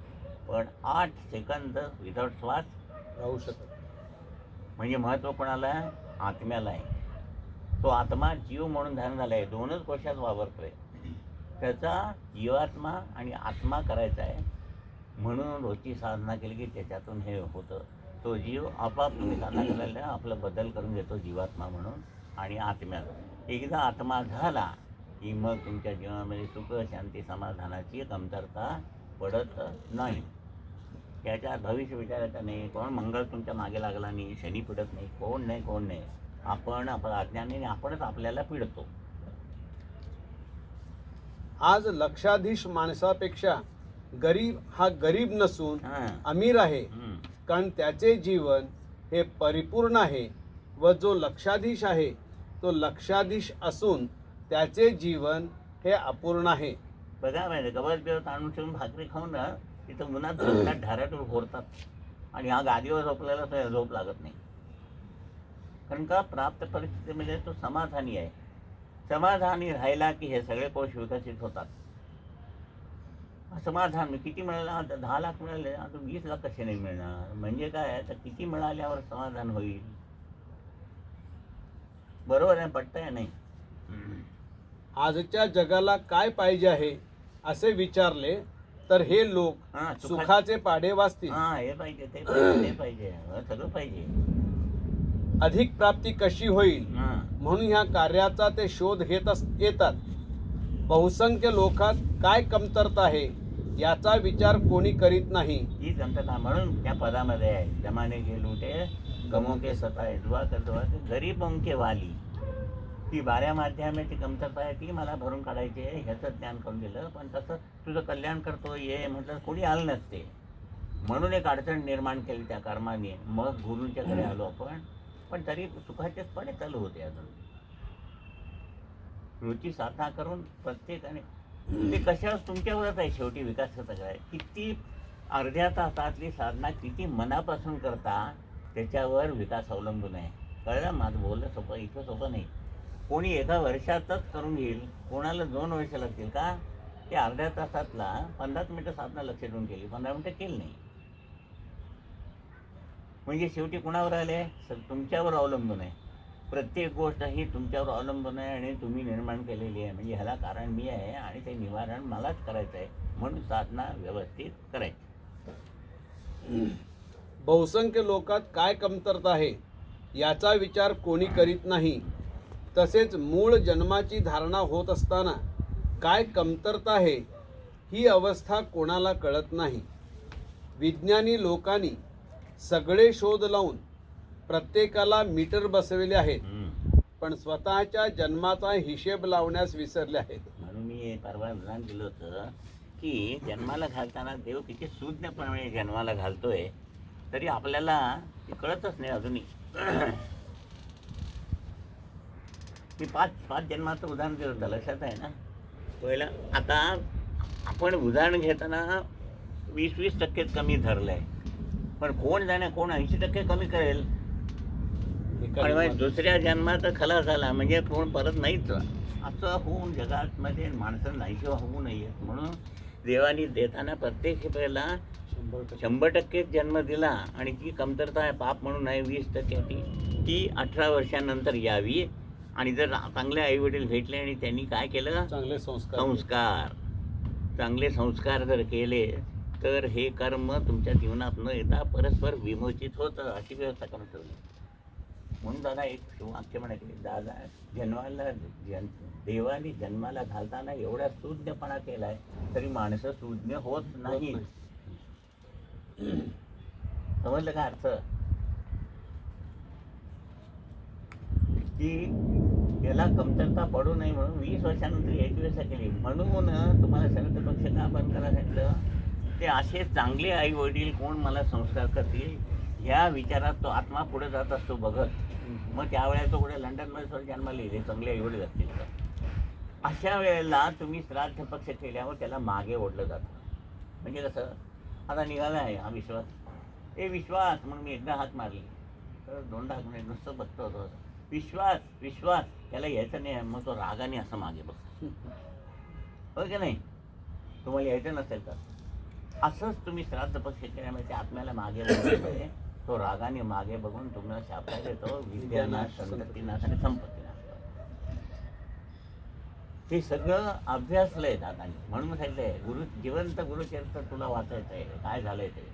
पण 8 सेकंद विदाउट श्वास राहू शकत. म्हणजे महत्त्व कोणाला आहे? आत्म्याला आहे. तो आत्मा जीव म्हणून ध्यान झाला आहे. 2च कोशात वावरतोय. त्याचा जीवात्मा आणि आत्मा करायचा आहे. म्हणून रोजची साधना केली की त्याच्यातून हे होतं. तो जीव आपाप तुम्ही साधना करायला आपला बदल करून घेतो जीवात्मा म्हणून आणि आत्म्याला. एकदा आत्मा झाला की मग तुमच्या जीवनामध्ये सुख शांती समाधानाची कमतरता पडत नाही. याच्यात भविष्य विचारायचा नाही. कोण मंगळ तुमच्या मागे लागला नाही, शनी पिडत नाही, कोण नाही. आपण अज्ञानाने आपणच आपल्याला पिडतो. आज लक्षाधीश माणसापेक्षा गरीब हा गरीब नसून अमीर आहे. कारण त्याचे जीवन हे परिपूर्ण आहे व जो लक्षाधीश आहे तो लक्षाधीश असून त्याचे जीवन हे अपूर्ण आहे. बघा माहिती गवत बिवत आणून ठेवून भाकरी खाऊन ना तिथं उन्हात झोपतात, ढाऱ्यातून घोरतात आणि हा गादीवर झोपलेला तर झोप लागत नाही. कारण का प्राप्त परिस्थितीमध्ये तो समाधानी आहे. समाधानी राहिला की हे सगळे कोश विकसित होतात. समाधान किती मिळालं? 10 लाख मिळाले, आता 20 लाख कसे नाही मिळणार? म्हणजे काय तर किती मिळाल्यावर समाधान होईल? बरोबर आहे, पटतंय नाही? आजच्या जगाला काय पाहिजे आहे असे विचारले तर हे लोक सुखाचे पाढे वाचतील. हे पाहिजे ते पाहिजे ते पाहिजे सगळं पाहिजे. अधिक प्राप्ती कशी होईल म्हणून ह्या कार्याचा ते शोध घेत येतात. बहुसंख्य लोकात काय कमतरता आहे याचा विचार कोणी करीत नाही. ही कमतरता म्हणून त्या पदामध्ये आहे. जमाने के लुटे गमों के सताए दुआ कर गरीबों के वाली. ती 12 माध्यमाची कमतरता आहे ती मला भरून काढायची आहे ह्याचं ज्ञान करून दिलं. पण तसं तुझं कल्याण करतो ये म्हटलं कोणी आलं नसते. म्हणून एक अडचण निर्माण केली त्या कर्माने. मग गुरूंच्याकडे आलो आपण. पण तरी सुखाचेच पडे चालू होते. अजून रोजची साधना करून प्रत्येकाने ते कशावर तुमच्यावरच आहे शेवटी विकास कसं आहे. किती अर्ध्या तासातली साधना किती मनापासून करता त्याच्यावर विकास अवलंबून आहे. कळलं? माझं बोलणं सोपं इतकं सोपं नाही. कोणी एका वर्षातच करून घेईल, कोणाला 2 वर्ष लागतील का? ते अर्ध्या तासातला 15 मिनिटं साधना लक्ष देऊन केली, 15 मिनिटं केली नाही. म्हणजे शेवटी कुणावर आले? तुमच्यावर अवलंबून आहे. प्रत्येक गोष्ट ही तुमच्यावर अवलंबून आहे आणि तुम्ही निर्माण केलेली आहे. म्हणजे ह्याला कारण मी आहे आणि ते निवारण मलाच करायचं आहे, म्हणून साधना व्यवस्थित करायची. बहुसंख्य लोकात काय कमतरता आहे याचा विचार कोणी करीत नाही. तसेच मूळ जन्माची धारणा होत असताना काय कमतरता आहे ही अवस्था कोणाला कळत नाही. विज्ञानी लोकांनी सगळे शोध लावून प्रत्येकाला मीटर बसविले आहेत, पण स्वतःच्या जन्माचा हिशेब लावण्यास विसरले आहेत. म्हणून मी परवा उदाहरण दिलं होतं की जन्माला घालताना देव किती सूज्ञपणे जन्माला घालतोय, तरी आपल्याला ते कळतच नाही अजूनही. मी पाच जन्माचं उदाहरण दिलं होतं, लक्षात आहे ना? पहिलं आता आपण उदाहरण घेताना 20% कमी धरलंय, पण कोण जाणे कोण 80% कमी करेल. आणि मग दुसऱ्या जन्मात खलास झाला म्हणजे कोण परत नाहीच. असं होऊन जगामध्ये माणसं नाहीशी होऊ नये म्हणून देवानी देताना प्रत्येक वेळेला 100% जन्म दिला. आणि ती कमतरता आहे पाप म्हणून आहे 20% ती 18 वर्षानंतर यावी. आणि जर चांगले आईवडील भेटले आणि त्यांनी काय केलं, चांगले संस्कार चांगले संस्कार जर केले तर हे कर्म तुमच्या जीवनात न येता परस्पर विमोचित होतं. अशी व्यवस्था करून ठेवली. म्हणून दादा एक वाक्य म्हणायचे, दादा जन्माला देवाने जन्माला घालताना एवढा सूज्ञपणा केलाय तरी माणसं सूज्ञ होत नाही. समजलं का अर्थ? की याला कमतरता पडू नये म्हणून 20 वर्षानंतर याची व्यवस्था केली. म्हणून तुम्हाला शरद पक्ष का बंद करायला सांगितलं? ते असे चांगले आई वडील कोण मला संस्कार करतील ह्या विचारात तो आत्मा पुढे जात असतो बघत. मग त्यावेळेला तो कुठे लंडनमध्ये थोडे जन्माला येईल, चांगले आई वडील असतील तर. अशा वेळेला तुम्ही श्राद्ध पक्ष केल्यावर त्याला मागे ओढलं जातं. म्हणजे कसं, आता निघाला आहे हा विश्वास, ए विश्वास म्हणून मी एकदा हात मारली तर 2दा हात म्हणजे नुसतं बघतो होतो, विश्वास विश्वास त्याला यायचं नाही. मग तो रागाने असं मागे बघतो, हो की नाही? तुम्हाला यायचं नसेल तर असंच तुम्ही श्राद्ध पक्ष केल्यामुळे त्या आत्म्याला मागे बघण्यामध्ये तो रागाने मागे बघून तुम्हाला शापला देतो, विद्यानाश, संततीनाश आणि संपत्तीनाश. हे सगळं अभ्यासलंय दादांनी. म्हणून सांगितलंय गुरु जिवंत गुरुचरित्र तुला वाचायचं आहे, काय झालंय ते,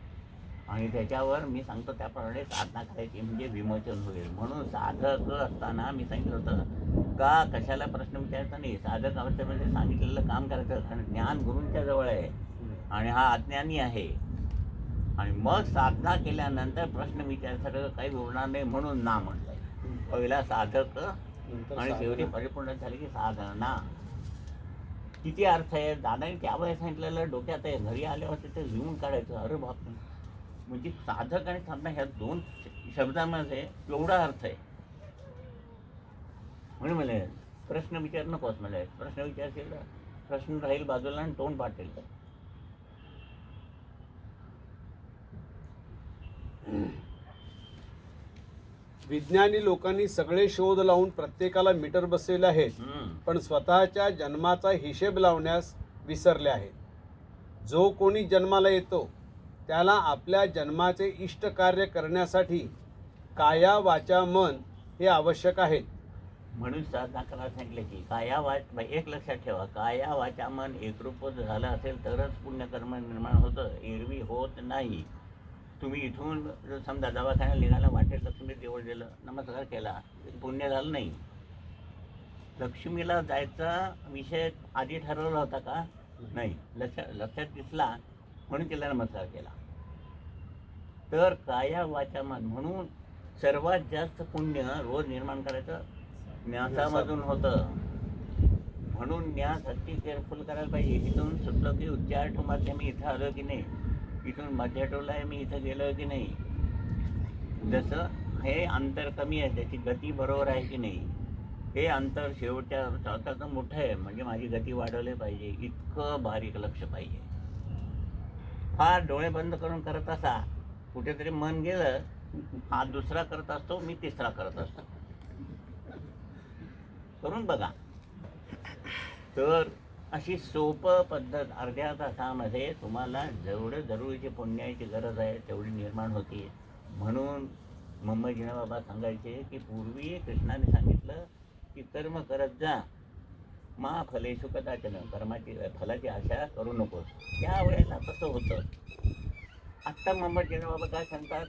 आणि त्याच्यावर मी सांगतो त्याप्रमाणे साधना करायची म्हणजे विमोचन होईल. म्हणून साधक असताना मी सांगितलं होतं का कशाला प्रश्न विचारायचा नाही, साधक अवस्थेमध्ये सांगितलेलं काम करायचं. कारण ज्ञान गुरूंच्या जवळ आहे आणि हा अज्ञानी आहे. आणि मग साधना केल्यानंतर प्रश्न विचारायचं काही उरणार नाही म्हणून ना म्हटलंय. पहिला साधक आणि शेवटी परिपूर्ण झाली की साधना. किती अर्थ आहे दादाने त्यावेळेस सांगितलेलं डोक्यात आहे. घरी आल्यावर तिथे लिहून काढायचं. अरे बाप, म्हणजे साधक आणि साधना ह्या 2 शब्दामध्ये एवढा अर्थ आहे. म्हणून मला प्रश्न विचार नकोच. मला प्रश्न विचारशील प्रश्न राहील बाजूला आणि तोंड पाठेल. विज्ञानी लोकांनी सगळे शोध लावून प्रत्येकाला मीटर बसवले आहेत, पण स्वतःच्या जन्माचा हिशेब लावण्यास विसरले आहेत. जो कोणी जन्माला येतो त्याला आपल्या जन्माचे इष्ट कार्य करण्यासाठी काया वाचा मन हे आवश्यक आहेत. म्हणून साधना करायला सांगितलं की काया वाच, एक लक्षात ठेवा, काया वाचा मन एकरूप झालं असेल तरच पुण्यकर्म निर्माण होतं, एरवी होत नाही. तुम्ही इथून समजा दवाखान्याला निघाला, वाटेत लक्ष्मी देवळ दिलं, नमस्कार केला, पुण्य झालं नाही. लक्ष्मीला जायचा विषय आधी ठरवला होता का? नाही. लक्षात दिसला म्हणून तिला नमस्कार केला. तर काया वाचा मन म्हणून सर्वात जास्त पुण्य रोज निर्माण करायचं न्यासामधून होतं. म्हणून न्यास अगदी केअरफुल करायला पाहिजे. इथून सुटलं की उच्चार ठोमातल्या मी इथं आलो की नाही, इथून मध्य टोला आहे मी इथं गेलो की नाही, जसं हे अंतर कमी आहे त्याची गती बरोबर आहे की नाही, हे अंतर शेवटच्या स्वतःचं मोठं आहे म्हणजे माझी गती वाढवली पाहिजे, इतकं बारीक लक्ष पाहिजे. फार डोळे बंद करून करत असा, कुठेतरी मन गेलं, हा दुसरा करत असतो, मी तिसरा करत असतो. करून बघा. तर अशी सोपं पद्धत अर्ध्या तासामध्ये तुम्हाला जेवढं जरुरीची पुण्याची गरज आहे तेवढी निर्माण होती. म्हणून मुंबईजीना बाबा सांगायचे की पूर्वी कृष्णाने सांगितलं की कर्म करत जा, मा फलेषु कदाचन, कर्माची फलाची आशा करू नकोस. त्यावेळेला तसं होतं. आत्ता मुंबईजीना बाबा काय सांगतात,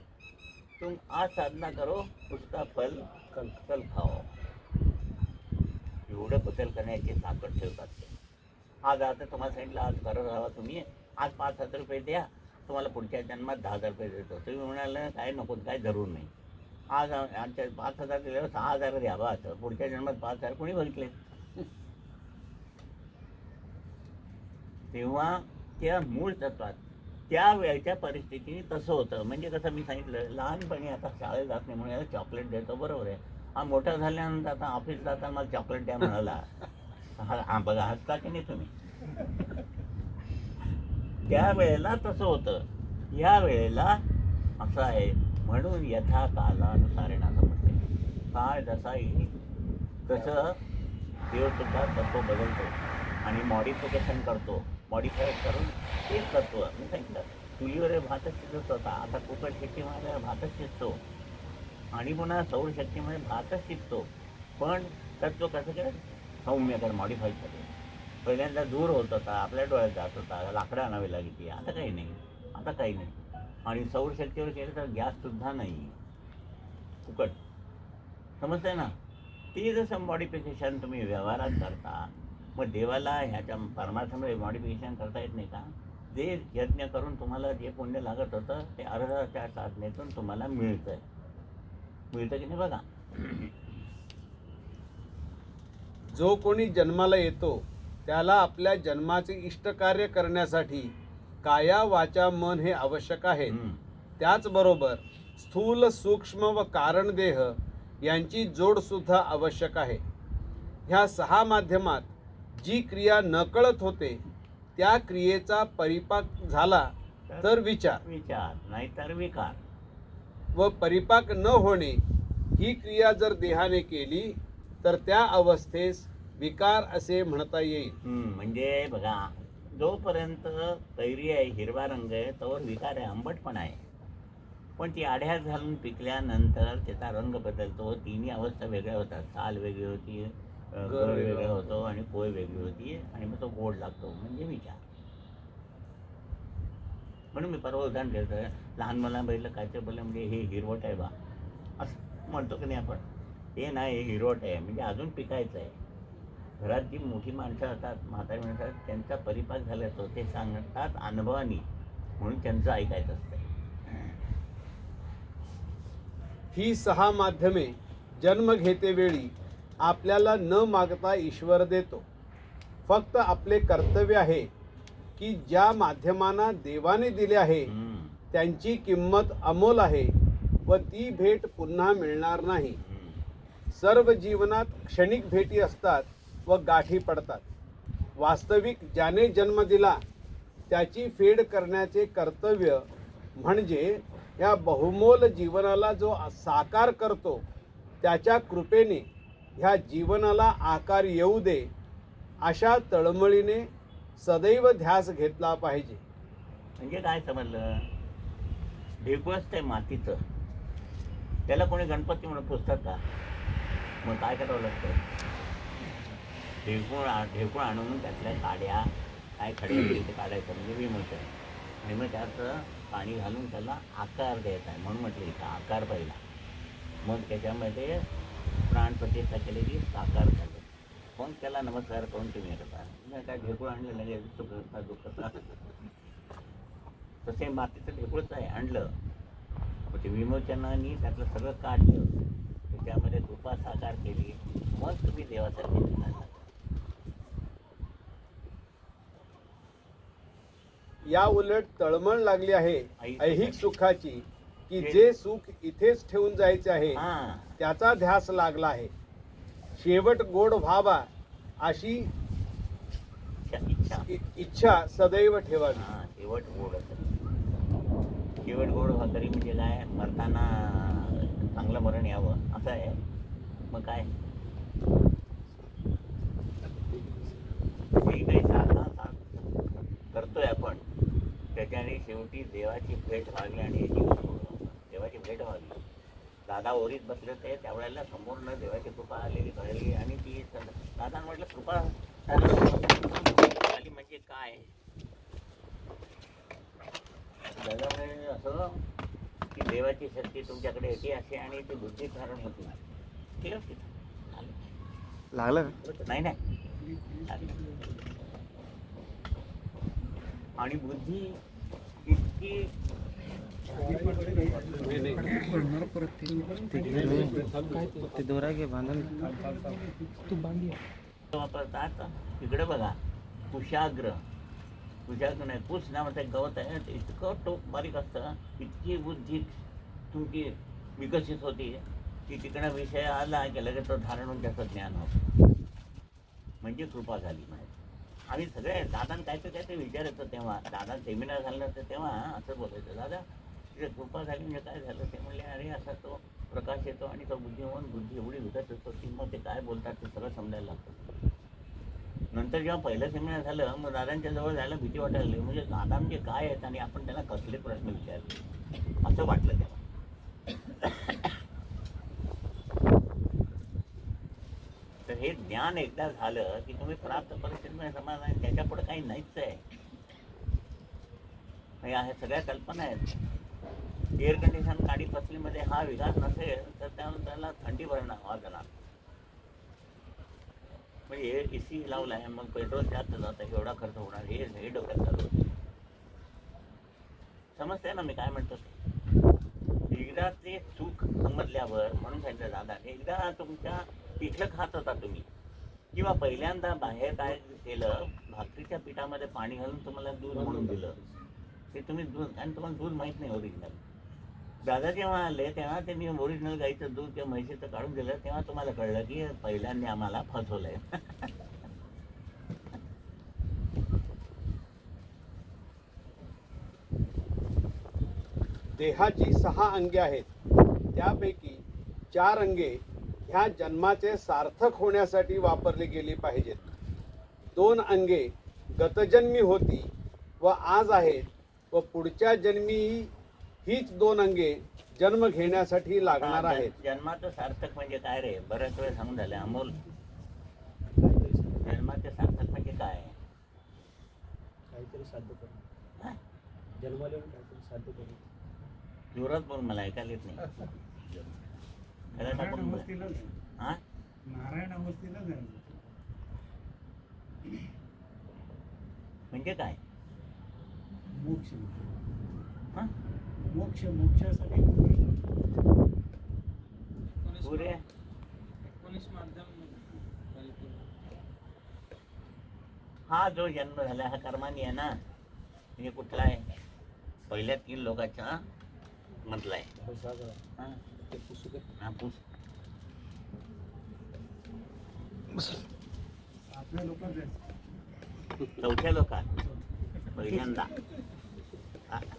तुम आज साधना करो, उसका फल कल खाओ. एवढं बदल करण्याची ताकद ठेवतात ते. आज आता तुम्हाला सांगितलं आज करत राहा तुम्ही, आज 5,000 रुपये द्या, तुम्हाला पुढच्या जन्मात 10,000 रुपये देतो. तुम्ही म्हणाल काय नको, काय जरूर नाही. आज आमच्या 5,000 दिल्यावर 6,000 द्यावा, असं पुढच्या जन्मात 5,000 कोणी बघितले. तेव्हा त्या मूळ तत्वात त्या वेळच्या परिस्थितीने तसं होतं. म्हणजे कसं मी सांगितलं, लहानपणी आता शाळेत जात नाही म्हणून याला चॉकलेट देतो, बरोबर आहे. हा मोठा झाल्यानंतर आता ऑफिस जाताना मला चॉकलेट द्या म्हणाला, हा बघा हसता की नाही तुम्ही. त्या वेळेला तसं होतं, या वेळेला असं आहे. म्हणून यथा कालानुसारेण असं म्हटलं, काळ जसा येईल तसं देवसुद्धा तत्व बदलतो आणि मॉडिफिकेशन करतो. मॉडिफाय करून तेच तत्व मी सांगितलं, चुलीवर भातच शिजत होता, आता कुकर शेतीमध्ये भातच शिजतो आणि पुन्हा सौरशक्तीमध्ये भातच शिजतो. पण तत्व कसं केलं, सौम्य कर, मॉडिफाय केलं. पहिल्यांदा दूर होत होता, आपल्या डोळ्यात जात होता, लाकडं आणावी लागायची. आता काही नाही, आता काही नाही. आणि सौरशक्तीवर केलं तर गॅससुद्धा नाही, फुकट. समजतंय ना. ते जसं मॉडिफिकेशन तुम्ही व्यवहारात करता, मग देवाला ह्याच्या परमार्थामध्ये मॉडिफिकेशन करता येत नाही का. जे यज्ञ करून तुम्हाला जे पुण्य लागत होतं ते अर्धाच्या साधनेतून तुम्हाला मिळतं की नाही बघा. जो कोणी जन्माला येतो त्याला आपल्या जन्माचे इष्टकार्य करण्यासाठी काया वाचा मन हे आवश्यक आहे. त्याचबरोबर स्थूल सूक्ष्म व कारण देह यांची जोडसुद्धा आवश्यक आहे. ह्या 6 माध्यमात जी क्रिया नकळत होते त्या क्रियेचा परिपाक झाला तर विचार, नाहीतर विकार. व परिपाक न होणे ही क्रिया जर देहाने केली तर त्या अवस्थेस विकार असे म्हणता येईल. म्हणजे बघा, जोपर्यंत कैरी आहे, हिरवा रंग आहे, तोवर विकार आहे, आंबटपण आहे. पण ती आढ्यात घालून पिकल्यानंतर त्याचा रंग बदलतो. तिन्ही अवस्था वेगळ्या होतात. साल वेगळी होती, गर वेगळा होतो आणि पोय वेगळी होती आणि मग तो गोड लागतो, म्हणजे विचार. म्हणून मी परवा उदाहरण देतोय, लहान मुलांना बघितलं काय ते बोललं म्हणजे हे हिरवट आहे बा, असं म्हणतो की नाही आपण. हे नाही, हे हिरवट आहे म्हणजे अजून पिकायचं आहे. घरात जी मोठी माणसं असतात, म्हातारी माणसं असतात, त्यांचा परिपाक झाला असतो, ते सांगतात अनुभवानी, म्हणून त्यांचं ऐकायचं असतं. ही 6 माध्यमे जन्म घेतेवेळी आपल्याला न मागता ईश्वर देतो. फक्त आपले कर्तव्य आहे की ज्या माध्यमांना देवाने दिले आहे त्यांची किंमत अमोल आहे व ती भेट पुन्हा मिळणार नाही. सर्व जीवनात क्षणिक भेटी असतात व गाठी पडतात. वास्तविक ज्याने जन्म दिला त्याची फेड करण्याचे कर्तव्य म्हणजे या बहुमोल जीवनाला जो साकार करतो त्याच्या कृपेने ह्या जीवनाला आकार येऊ दे, अशा तळमळीने सदैव ध्यास घेतला पाहिजे. म्हणजे काय समजलं, ढेकूळ असतंय मातीचं, त्याला कोणी गणपती म्हणून पुजतात का. मग काय करावं लागतं, ढेकूळ आणून त्यातल्या काड्या काय खडे ते काढायचं म्हणजे विमोचन, आणि मग त्याचं पाणी घालून त्याला आकार द्यायचा आहे. म्हणून म्हटलं इथं आकार पहिला, मग त्याच्यामध्ये प्राणप्रतिष्ठा केलेली साकार झालं. मग त्याला नमस्कार करून तुम्ही करता. नाही काय ढेकूळ आणलं लगेच सुखता दुःखता, तसे मातीचं ढेकूळच आहे. आणलं मग ते विमोचनाने त्यातलं सगळं काढलं, त्याच्यामध्ये कृपा साकार केली, मग तुम्ही देवासाठी दिला. या उलट तळमळ लागली आहे ऐहिक सुखाची की जे सुख इथेच ठेवून जायचे आहे त्याचा ध्यास लागला आहे. शेवट गोड व्हावा अशी इच्छा सदैव ठेवावी. शेवट गोड, शेवट गोड तरी म्हणजे काय, मरताना चांगलं मरण यावं असं आहे. मग काय जे काही साधना करतोय आपण त्याच्याने शेवटी देवाची भेट व्हावी आणि हे जीवन पूर्ण. देवाची भेट व्हावी. दादा ओरीत बसले ते त्यावेळेला संपूर्ण देवाची कृपा आलेली कळली आणि ती दादा म्हटलं कृपा आली म्हणजे काय. दादा म्हणजे असं की देवाची शक्ती तुमच्याकडे येते असे आणि ती बुद्धी धारण होती. ठीक आहे लागलं नाही नाही आणि बुद्धी इतकी ते दोरा घे बांधून वापरतात. इकडे बघा कुशाग्र नाही कुश नावाचं एक गवत आहे ते इतकं टोक बारीक असतं. इतकी बुद्धी तुमची विकसित होती की तिकडे विषय आला की लगेच तो धारण होऊन त्याचं ज्ञान होतं. म्हणजे कृपा झाली माहिती. आम्ही सगळे दादांना काय ते विचारायचं तेव्हा दादा सेमिनार झालं तर तेव्हा असं बोलायचं दादा तिथे कृपा झाली म्हणजे काय झालं. ते म्हणले अरे असा तो प्रकाश येतो आणि तो बुद्धी एवढी विकत असतो की मग ते काय बोलतात ते सगळं समजायला लागतं. नंतर जेव्हा पहिलं सेमिनार झालं मग दादांच्या जवळ जायला भीती वाटायला लागली. म्हणजे दादा म्हणजे काय आहेत आणि आपण त्यांना कसले प्रश्न विचारले असं वाटलं तेव्हा. तर हे ज्ञान एकदा झालं की तुम्ही प्राप्त परिस्थितीमध्ये समाधान त्याच्या पुढे काही नाहीच आहे. ह्या सगळ्या कल्पना आहेत. एअर कंडिशन गाडी फसलीमध्ये हा विकास नसेल तर त्याला थंडी भरणं हवा जाणार. म्हणजे AC लावला आहे मग पेट्रोल जास्त जातं एवढा खर्च होणार हे डोक्यात चालू होतं. समजतंय ना मी काय म्हणतो. एकदा ते चूक समजल्यावर म्हणून सांगितलं दादा एकदा तुमच्या पिठलं खात होता तुम्ही किंवा पहिल्यांदा बाहेर काय केलं भाकरीच्या पिठामध्ये पाणी घालून तुम्हाला दूध म्हणून दिलं ते तुम्ही दूध आणि तुम्हाला दूध माहीत नाही ओरिजिनल. दादा जेव्हा आले तेव्हा त्यांनी ओरिजिनल गाईचं दूध किंवा म्हैशीचं काढून दिलं तेव्हा तुम्हाला कळलं की पहिल्यांदा आम्हाला फसवलंय. देहाची 6 अंगे आहेत. त्यापैकी 4 अंगे ह्या जन्माचे सार्थक होण्यासाठी वापरली गेली पाहिजेत. 2 अंगे गतजन्मी होती व आज आहेत व पुढच्या जन्मी हीच 2 अंगे जन्म घेण्यासाठी लागणार आहेत. जन्माचं सार्थक म्हणजे काय रे. बऱ्याच वेळ सांगून झालं अमोल. जन्माचे सार्थक म्हणजे काय. काहीतरी साध्य करून जन्माला येऊन काहीतरी साध्य करून जोरात बोल मला ऐकायला येत नाही. हा नारायण अवस्थेला जायचं म्हणजे काय. मोक्ष हा मोक्षासाठी पुरे हा जो जन्म झाला हा कर्मानी आहे ना. म्हणजे कुठला आहे पहिल्या 3 लोकांचा मधला आहे. आपल्या लोकांत जायचं. चौथ्या लोकात पहिल्यांदा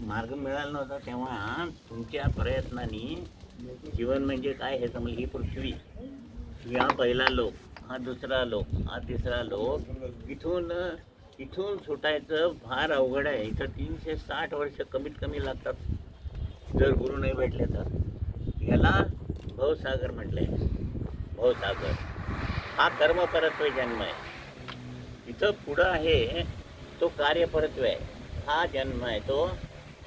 मार्ग मिळाला नव्हता तेव्हा तुमच्या प्रयत्नांनी जीवन म्हणजे काय हे समजलं. ही पृथ्वी हा पहिला लोक हा दुसरा लोक हा तिसरा लोक. इथून सुटायचं फार अवघड आहे. इथं 360 वर्ष कमीत कमी लागतात जर गुरु नाही भेटले तर. याला भवसागर म्हटलंय. भवसागर हा कर्मपरत्वे जन्म आहे. इथं पुढं आहे तो कार्यपरत्वे आहे. हा जन्म आहे तो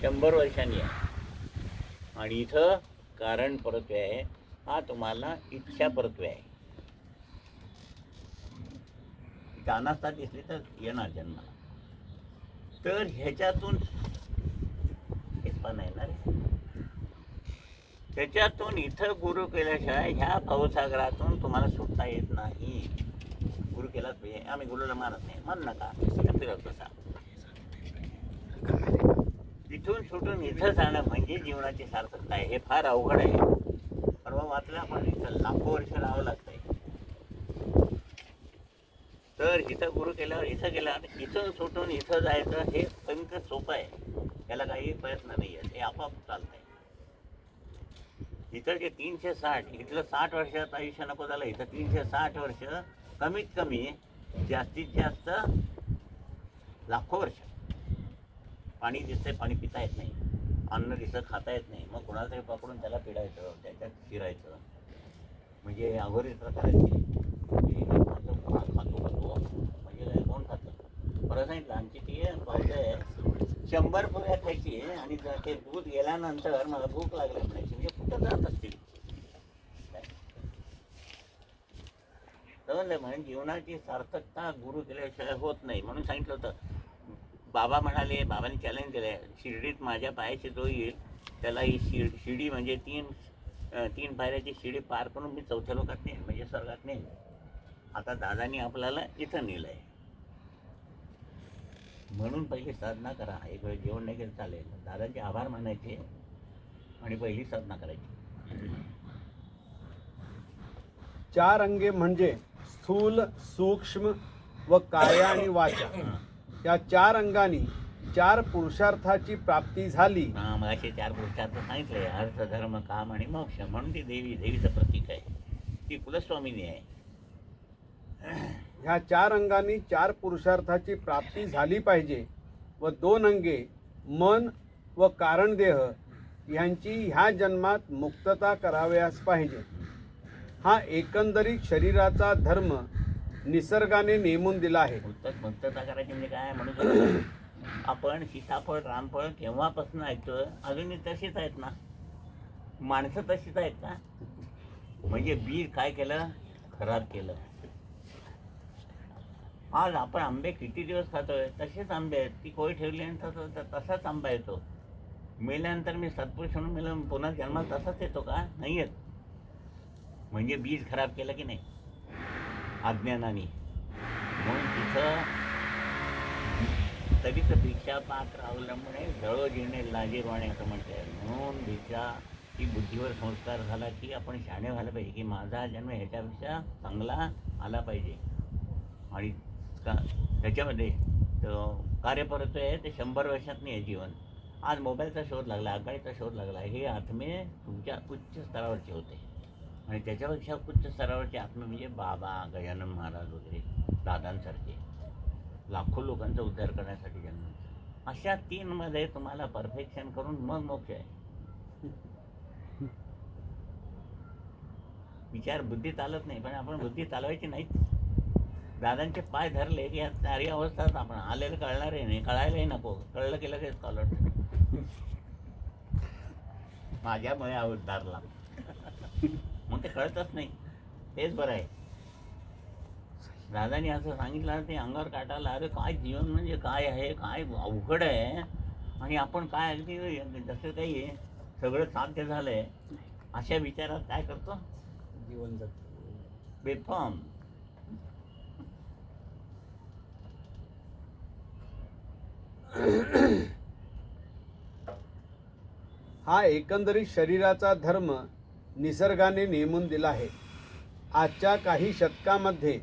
100 वर्षांनी आहे. आणि इथं कारण परत्वे आहे हा तुम्हाला इच्छा परत्वे आहे. अनास्था दिसली तर येणार जन्माला. तर ह्याच्यातून हेच पण येणार आहे. त्याच्यातून इथं गुरु केल्याशिवाय ह्या भवसागरातून तुम्हाला सुटता येत नाही. गुरु केलाच पाहिजे. आम्ही गुरुला मानत नाही म्हण नका फिरत बसा. इथून सुटून इथं जाणं म्हणजे जीवनाची सार्थकता आहे. हे फार अवघड आहे. परवा वाचलं पण इथं लाखो वर्ष राहावं लागतंय. तर इथं गुरु केल्यावर इथं गेल्यावर इथून सुटून इथं जायचं हे अत्यंत सोपं आहे. याला काही प्रयत्न नाही आहे. हे आपोआप चालतंय. इथं जे 360 इथलं 60 वर्षाचं आयुष्य नको झालं. इथं 360 वर्ष कमीत कमी जास्तीत जास्त लाखो वर्ष. पाणी दिसतंय, पाणी पिता येत नाही, अन्न दिसतं खाता येत नाही, मग कोणाला तरी पकडून त्याला पिडायचं, त्याच्यात शिरायचं, म्हणजे अघोरी प्रकार खातो म्हणजे काय, कोण खातं? परत सांगितलं आमची ती पावलं आहे 100 पुऱ्या खायची आणि ते दूध गेल्यानंतर मला भूक लागली म्हणायची, म्हणजे कुठं जात असतील. तर म्हणजे जीवनाची सार्थकता गुरु केल्याशिवाय होत नाही. म्हणून सांगितलं होतं, बाबा म्हणाले, बाबांनी चॅलेंज दिलं, शिर्डीत माझ्या पायाशी जो येईल त्याला ही शिडी म्हणजे तीन पायऱ्याची शिडी पार करून मी 4थ्या लोकात नेईन, म्हणजे स्वर्गात नेईन. आता दादांनी आपल्याला इथं नेलं आहे. म्हणून पहिली साधना करा. एक वेळ जेवण नाही केलं चालेल, दादांचे आभार मानायचे आणि पहिली साधना करायची. 4 अंगे म्हणजे स्थूल, सूक्ष्म व काया आणि वाचा, या 4 अंगांनी 4 पुरुषार्थाची प्राप्ती झाली. मग असे 4 पुरुषार्थ सांगितले, अर्थ, धर्म, काम आणि मोक्ष. म्हणून ती देवीचं प्रतीक आहे, ती कुलस्वामिनी आहे. ह्या 4 अंगांनी 4 पुरुषार्थाची प्राप्ती झाली पाहिजे व 2 अंगे मन व कारणदेह ह्यांची ह्या जन्मात मुक्तता करावयास पाहिजे. हा एकंदरीत शरीराचा धर्म निसर्गाने नेमून दिला आहे. मुक्तता करायची म्हणजे काय? म्हणून आपण सीताफळ, रामफळ केव्हापासून ऐकतोय, अजूनही तशीच आहेत ना. माणसं तशीच आहेत का? म्हणजे बीज काय केलं? खराब केलं. आज आपण आंबे किती दिवस खातोय, तसेच आंबे आहेत. ती कोय ठेवली आणि तसाच आंबा येतो. मेल्यानंतर मी सत्पुरुष म्हणून मेलं, पुन्हा जन्मात तसाच येतो का? नाही येत. म्हणजे बीज खराब केलं की नाही अज्ञानाने. म्हणून तिथं तरीच भिक्षा पात्र अवलंबणे जळो जिणे लाजीरवाणे असं म्हणते. म्हणून भिक्षा ही बुद्धीवर संस्कार झाला की आपण शहाणे व्हायला पाहिजे की माझा जन्म ह्याच्यापेक्षा चांगला आला पाहिजे. आणि त्याच्यामध्ये कार्य परत आहे ते 100 वर्षात नाही आहे जीवन. आज मोबाईलचा शोध लागला, आघाडीचा शोध लागला, हे आत्मे तुमच्या उच्च स्तरावरचे होते. आणि त्याच्यापेक्षा उच्च स्तरावरचे आत्मे म्हणजे बाबा, गजानन महाराज वगैरे, दादांसारखे लाखो लोकांचा उद्धार करण्यासाठी जन्म. अशा 3 मध्ये तुम्हाला परफेक्शन करून मग मोक्ष आहे. विचार बुद्धी चालत नाही, पण आपण बुद्धी चालवायची नाहीच. दादांचे पाय धरले की या 4ही अवस्थात आपण आलेलं कळणारही नाही, कळायलाही नको. कळलं की लगेच कॉलर माझ्यामुळे हा उद्धारला. मग ते कळतच नाही, तेच बरं आहे. दादानी असं सांगितलं ते अंगावर काटायला, अरे काय जीवन म्हणजे काय आहे, काय अवघड आहे. आणि आपण काय अगदी जसं काही आहे सगळं साध्य झालं आहे अशा विचारात काय करतो, जीवन जगतो बेफाम. हा एकंदरीत शरीराचा धर्म निसर्गाने नेमून दिला आहे. आजच्या काही शतकामध्ये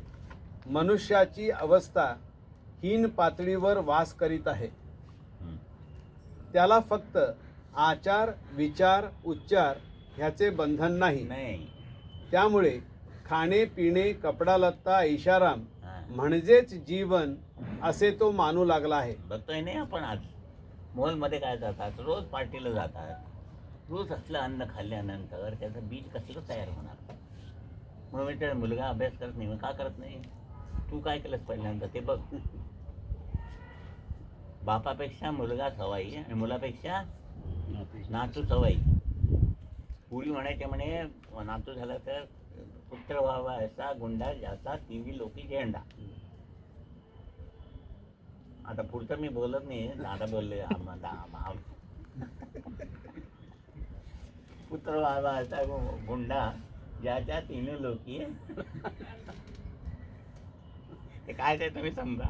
मनुष्याची अवस्था हीन पातळीवर वास करीत आहे. त्याला फक्त आचार, विचार, उच्चार ह्याचे बंधन नाही. त्यामुळे खाणे, पिणे, कपडा लत्ता, ऐशाराम म्हणजेच जीवन असे तो मानू लागला आहे. बघतोय नाही आपण, आज मॉलमध्ये काय जातात, रोज पार्टीला जातात, रोज असलं अन्न खाल्ल्यानंतर त्याचं बीज कसं तयार होणार. म्हणून त्या मुलगा अभ्यास करत नाही. मग का करत नाही? तू काय केलंस पहिल्यांदा ते बघ. बापापेक्षा मुलगा सवाई आणि मुलापेक्षा नातू सवाई. पूर्वी म्हणायचे म्हणे, नातू झाला तर पुत्र व्हावा असा गुंडा ज्याचा 3 लोकी झेंडा. आता पुढचं मी बोलत नाही, दादा बोलले. पुत्र व्हावा असा गुंडा ज्याच्या 3 लोकी. ते काय ते तुम्ही समजा.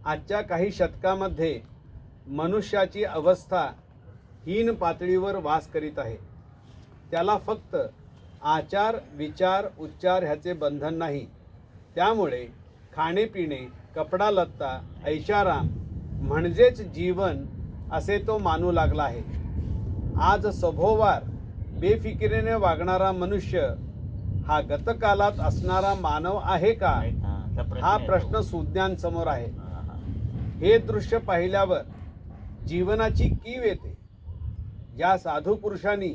आजच्या काही शतकामध्ये मनुष्याची अवस्था हीन पातळीवर वास करीत आहे. त्याला फक्त आचार, विचार, उच्चार ह्याचे बंधन नाही. त्यामुळे खाणे, पिणे, कपडा लत्ता, ऐशाराम म्हणजेच जीवन असे तो मानू लागला आहे. आज सभोवार बेफिकिरीने वागणारा मनुष्य हा गतकालात असणारा मानव आहे का, हा येतो. प्रश्न सुज्ञांसमोर आहे. हां, हां. हे दृश्य पाहिल्यावर जीवनाची कीव येते. ज्या साधू पुरुषांनी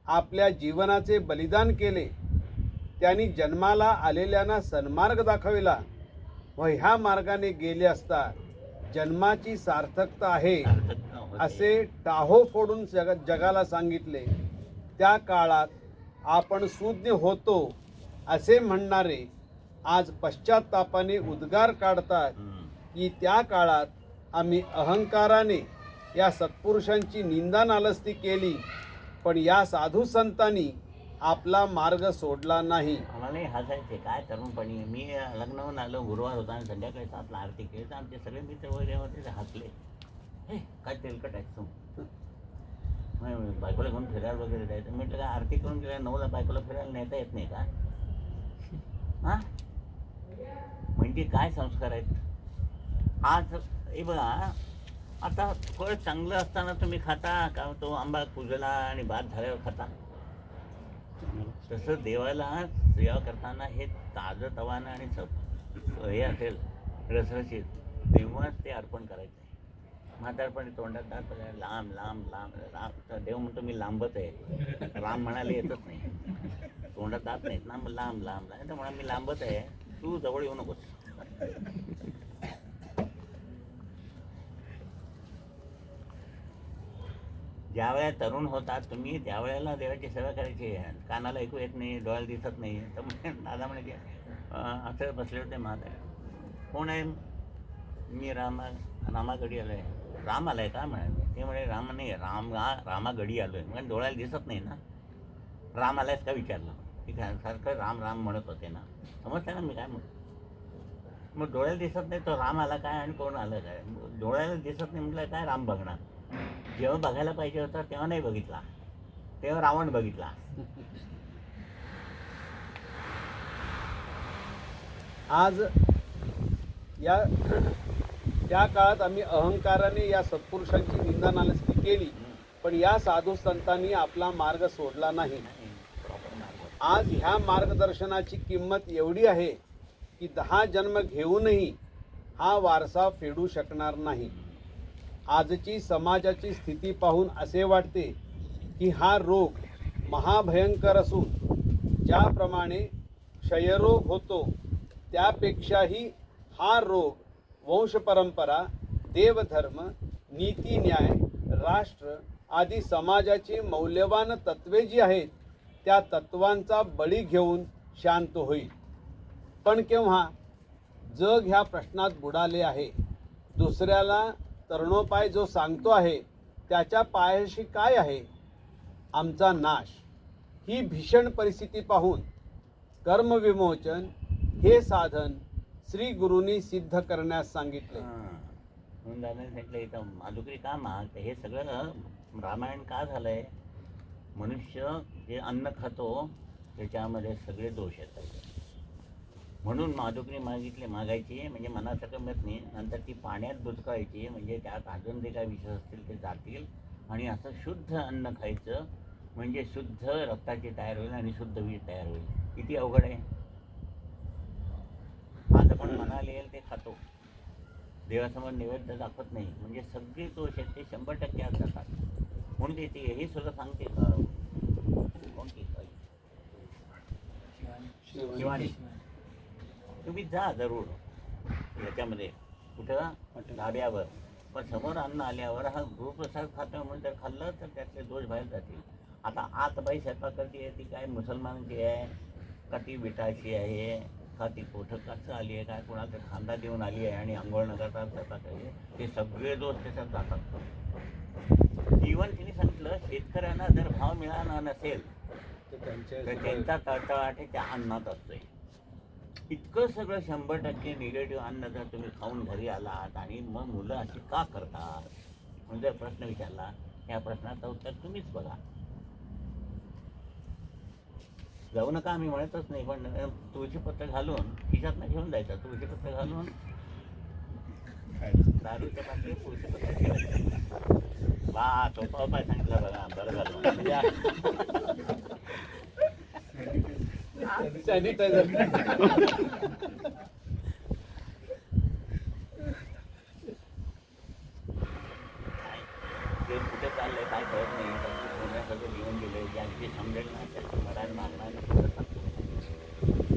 आपल्या जीवनाचे बलिदान केले, त्यांनी जन्माला आलेल्यांना सन्मार्ग दाखविला व ह्या मार्गाने गेले असता जन्माची सार्थकता आहे सार्थकता होते. असे टाहो फोडून जगाला सांगितले. त्या काळात आपण सुज्ञ होतो असे म्हणणारे आज पश्चात्तापाने उद्गार काढतात हम्म. की त्या काळात आम्ही अहंकाराने या सत्पुरुषांची निंदा नालस्ती केली, पण या साधू संतांनी आपला मार्ग सोडला नाही. आम्हालाही हसायचे काय तरुणपणी. मी लग्नावरून आलो, गुरुवार होता आणि संध्याकाळी 7ला आरती केली तर आमचे सगळे मित्र वगैरे होते ते हसले. हे काय तेलकट आहे तू, मग बायकोला घेऊन फिरायला वगैरे जायचं. म्हटलं काय आरती करून गेल्या 9ला बायकोला फिरायला नेता येत नाही का? हां, म्हणजे काय संस्कार आहेत. आज हे बघा, आता फळ चांगलं असताना तुम्ही खाता का तो आंबा कुजला आणि भात झाल्यावर खाता? तसं देवाला सेवा करताना हे ताजं तवानं आणि हे असेल रसरशीत, तेव्हाच ते अर्पण करायचं आहे. म्हातारपणी तोंडात दात पडायला लांब लांब लांब लांब, तर देव म्हणतो मी लांबच आहे. राम म्हणाले येतच नाही, तोंडात दात नाहीत ना, मग लांब लांब लांब तर म्हणा मी लांबच आहे, तू जवळ येऊ नकोस. ज्या वेळेला तरुण होतात तुम्ही त्यावेळेला देवाची सेवा करायची. कानाला ऐकू येत नाही, डोळ्याला दिसत नाही, तर म्हणजे दादा म्हणे असं बसले होते म्हातारे. कोण आहे? मी रामागडी आलो आहे. राम आलाय का म्हणाले. ते म्हणे राम नाही, रामागडी आलो आहे. म्हणजे डोळ्याला दिसत नाही ना, राम आलायस का विचारलं. ठीक आहे, सारखं राम राम म्हणत होते ना, समजते ना मी काय म्हणतो. मग डोळ्याला दिसत नाही तो राम आला काय आणि कोण आलं काय. डोळ्याला दिसत नाही म्हटलं काय राम बघणार. जेव्हा बघायला पाहिजे होता तेव्हा नाही बघितला, तेव्हा रावण बघितला. आज या त्या काळात आम्ही अहंकाराने या सत्पुरुषांची निंदा नालस्ती केली, पण या साधू संतांनी आपला मार्ग सोडला नाही. आज ह्या मार्गदर्शनाची किंमत एवढी आहे की 10 जन्म घेऊनही हा वारसा फेडू शकणार नाही. आजची समाजाची स्थिती पाहून असे वाटते की हा रोग महाभयंकर असून ज्याप्रमाणे क्षयरोग होतो त्यापेक्षाही हा रोग वंशपरंपरा, देवधर्म, नीती न्याय, राष्ट्र आदी समाजाची मौल्यवान तत्वे जी आहेत त्या तत्वांचा बळी घेऊन शांत होईल. पण केव्हा? जग ह्या प्रश्नात बुडाले आहे. दुसऱ्याला तरुणोपाय जो सांगतो आहे त्याच्या पायाशी काय आहे? आमचा नाश. ही भीषण परिस्थिती पाहून कर्मविमोचन हे साधन श्री गुरूंनी सिद्ध करण्यास सांगितले. म्हणून दादाने सांगितलं इथं माधुकरी का माग, हे सगळं रामायण का झालंय. मनुष्य जे अन्न खातो त्याच्यामध्ये सगळे दोष येतात. म्हणून माधुकरी मागायची म्हणजे मनासारखं मिळत नाही. नंतर ती पाण्यात बुचकायची म्हणजे त्यात अजून जे काय विष असतील ते जातील. आणि असं शुद्ध अन्न खायचं म्हणजे शुद्ध रक्ताची तयार होईल आणि शुद्ध वीज तयार होईल. किती अवघड आहे. आज आपण मनाला येईल ते खातो, देवासमोर नैवेद्य दाखवत नाही, म्हणजे सगळे दोष आहेत ते 100% आज जातात. म्हणून ते हेही सुद्धा सांगते कोणती शिवानी, तुम्ही जा जरूर याच्यामध्ये कुठं धाब्यावर, पण समोर अन्न आल्यावर हा गुरुप्रसाद खातो म्हणून जर खाल्लं तर त्यातले दोष बाहेर जातील. आता आतबाई स्वयंपाक करते ती काय मुसलमानांची आहे का ती विटाची आहे का ती कोठकाचं आली आहे काय कोणाचा खांदा देऊन आली आहे आणि आंघोळ न करता स्वयंपाक आहे, ते सगळे दोष त्याच्यात जातात. इव्हन तिने सांगितलं शेतकऱ्यांना जर भाव मिळाला नसेल तर त्यांचा तळतळाट त्या अन्नात असतोय. इतकं सगळं 100% निगेटिव्ह अन्न जर तुम्ही खाऊन घरी आलात आणि मग मुलं अशी का करतात म्हणून जर प्रश्न विचारला, या प्रश्नाचं उत्तर तुम्हीच बघा. जाऊ नका आम्ही म्हणतच नाही, पण तुळशीपत्र घालून खिशातनं घेऊन जायचं. तुळशीपत्र घालून दारूच्या पाठी तुळशीपत्र ठेवायचं. वा सोपा उपाय सांगितला बघा, बरं झालं. सॅनिटायझर. ते कुठे चाललंय काय कळत नाही. त्याची सोन्यासारखं लिहून गेले ज्यांची समजेल ना त्याची मराठी मागणार नाही.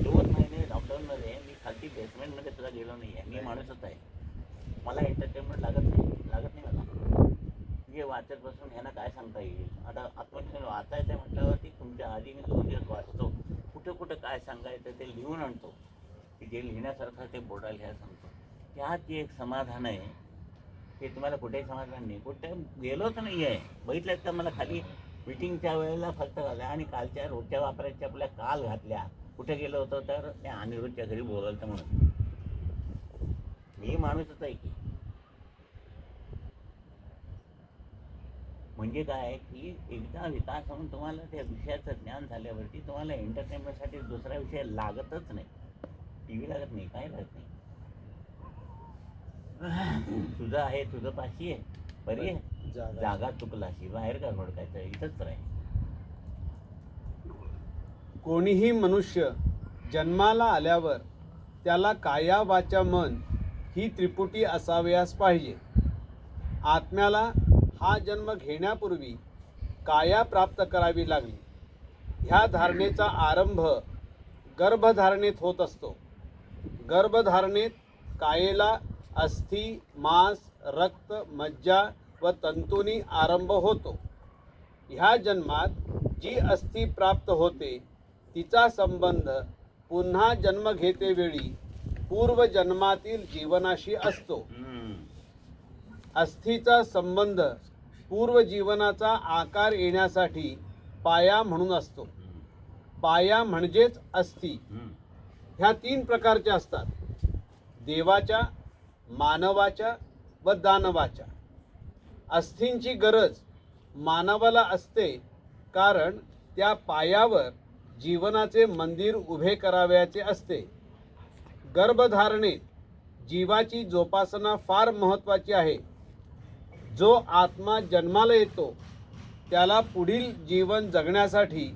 2 महिने लॉकडाऊनमध्ये मी खालती बेसमेंटमध्ये सुद्धा गेलो नाही आहे. मी माणूसच आहे. मला एंटरटेनमेंट लागत नाही मला. जे वाचत बसून ह्यांना काय सांगता येईल. आता आत्मचिंतन वाचायचं आहे म्हटल्यावरती तुमच्या आधी मी 2 दिवस वाचतो. कुठं काय सांगायचं ते लिहून आणतो. की जे लिहिण्यासारखं ते बोर्डाला लिहायला सांगतो. त्यात जे एक समाधान आहे ते तुम्हाला कुठेही समाधान नाही. कुठे गेलोच नाही आहे. बघितलं तर मला खाली मिटिंगच्या वेळेला फक्त घातल्या आणि कालच्या रोजच्या वापरायच्या आपल्या काल घातल्या. कुठे गेलो होतो तर त्या अनिरुद्धच्या घरी बोलावलं म्हणून. मी माणूसच आहे की. म्हणजे काय की एकदा विकास होऊन तुम्हाला त्या विषयाचं ज्ञान झाल्यावरती तुम्हाला एंटरटेनमेंटसाठी दुसरा विषय लागतच नाही. टी व्ही लागत नाही, काय लागत नाही. तुझं आहे, तुझं पाशी आहे, बरी आहे, जागा चुकलाशी बाहेर का भडकायचं, इथंच राहील. कोणीही मनुष्य जन्माला आल्यावर त्याला काया वाचा मन ही त्रिपुटी असावयास पाहिजे. आत्म्याला हा जन्म घेण्यापूर्वी काया प्राप्त करावी लागली. ह्या धारणेचा आरंभ गर्भधारणेत होत असतो. गर्भधारणेत कायेला अस्थि, मांस, रक्त, मज्जा व तंतूंनी आरंभ होतो. ह्या जन्मात जी अस्थि प्राप्त होते तिचा संबंध पुन्हा जन्म घेतेवेळी पूर्वजन्मातील जीवनाशी असतो. अस्थीचा संबंध पूर्वजीवनाचा आकार येण्यासाठी पाया म्हणून असतो. पाया म्हणजेच अस्थी. ह्या 3 प्रकारच्या असतात: देवाच्या, मानवाच्या व दानवाच्या. अस्थींची गरज मानवाला असते, कारण त्या पायावर जीवनाचे मंदिर उभे करावयाचे असते. गर्भधारणेत जीवाची जोपासना फार महत्त्वाची आहे. जो आत्मा जन्माला येतो त्याला पुढील जीवन जगण्यासाठी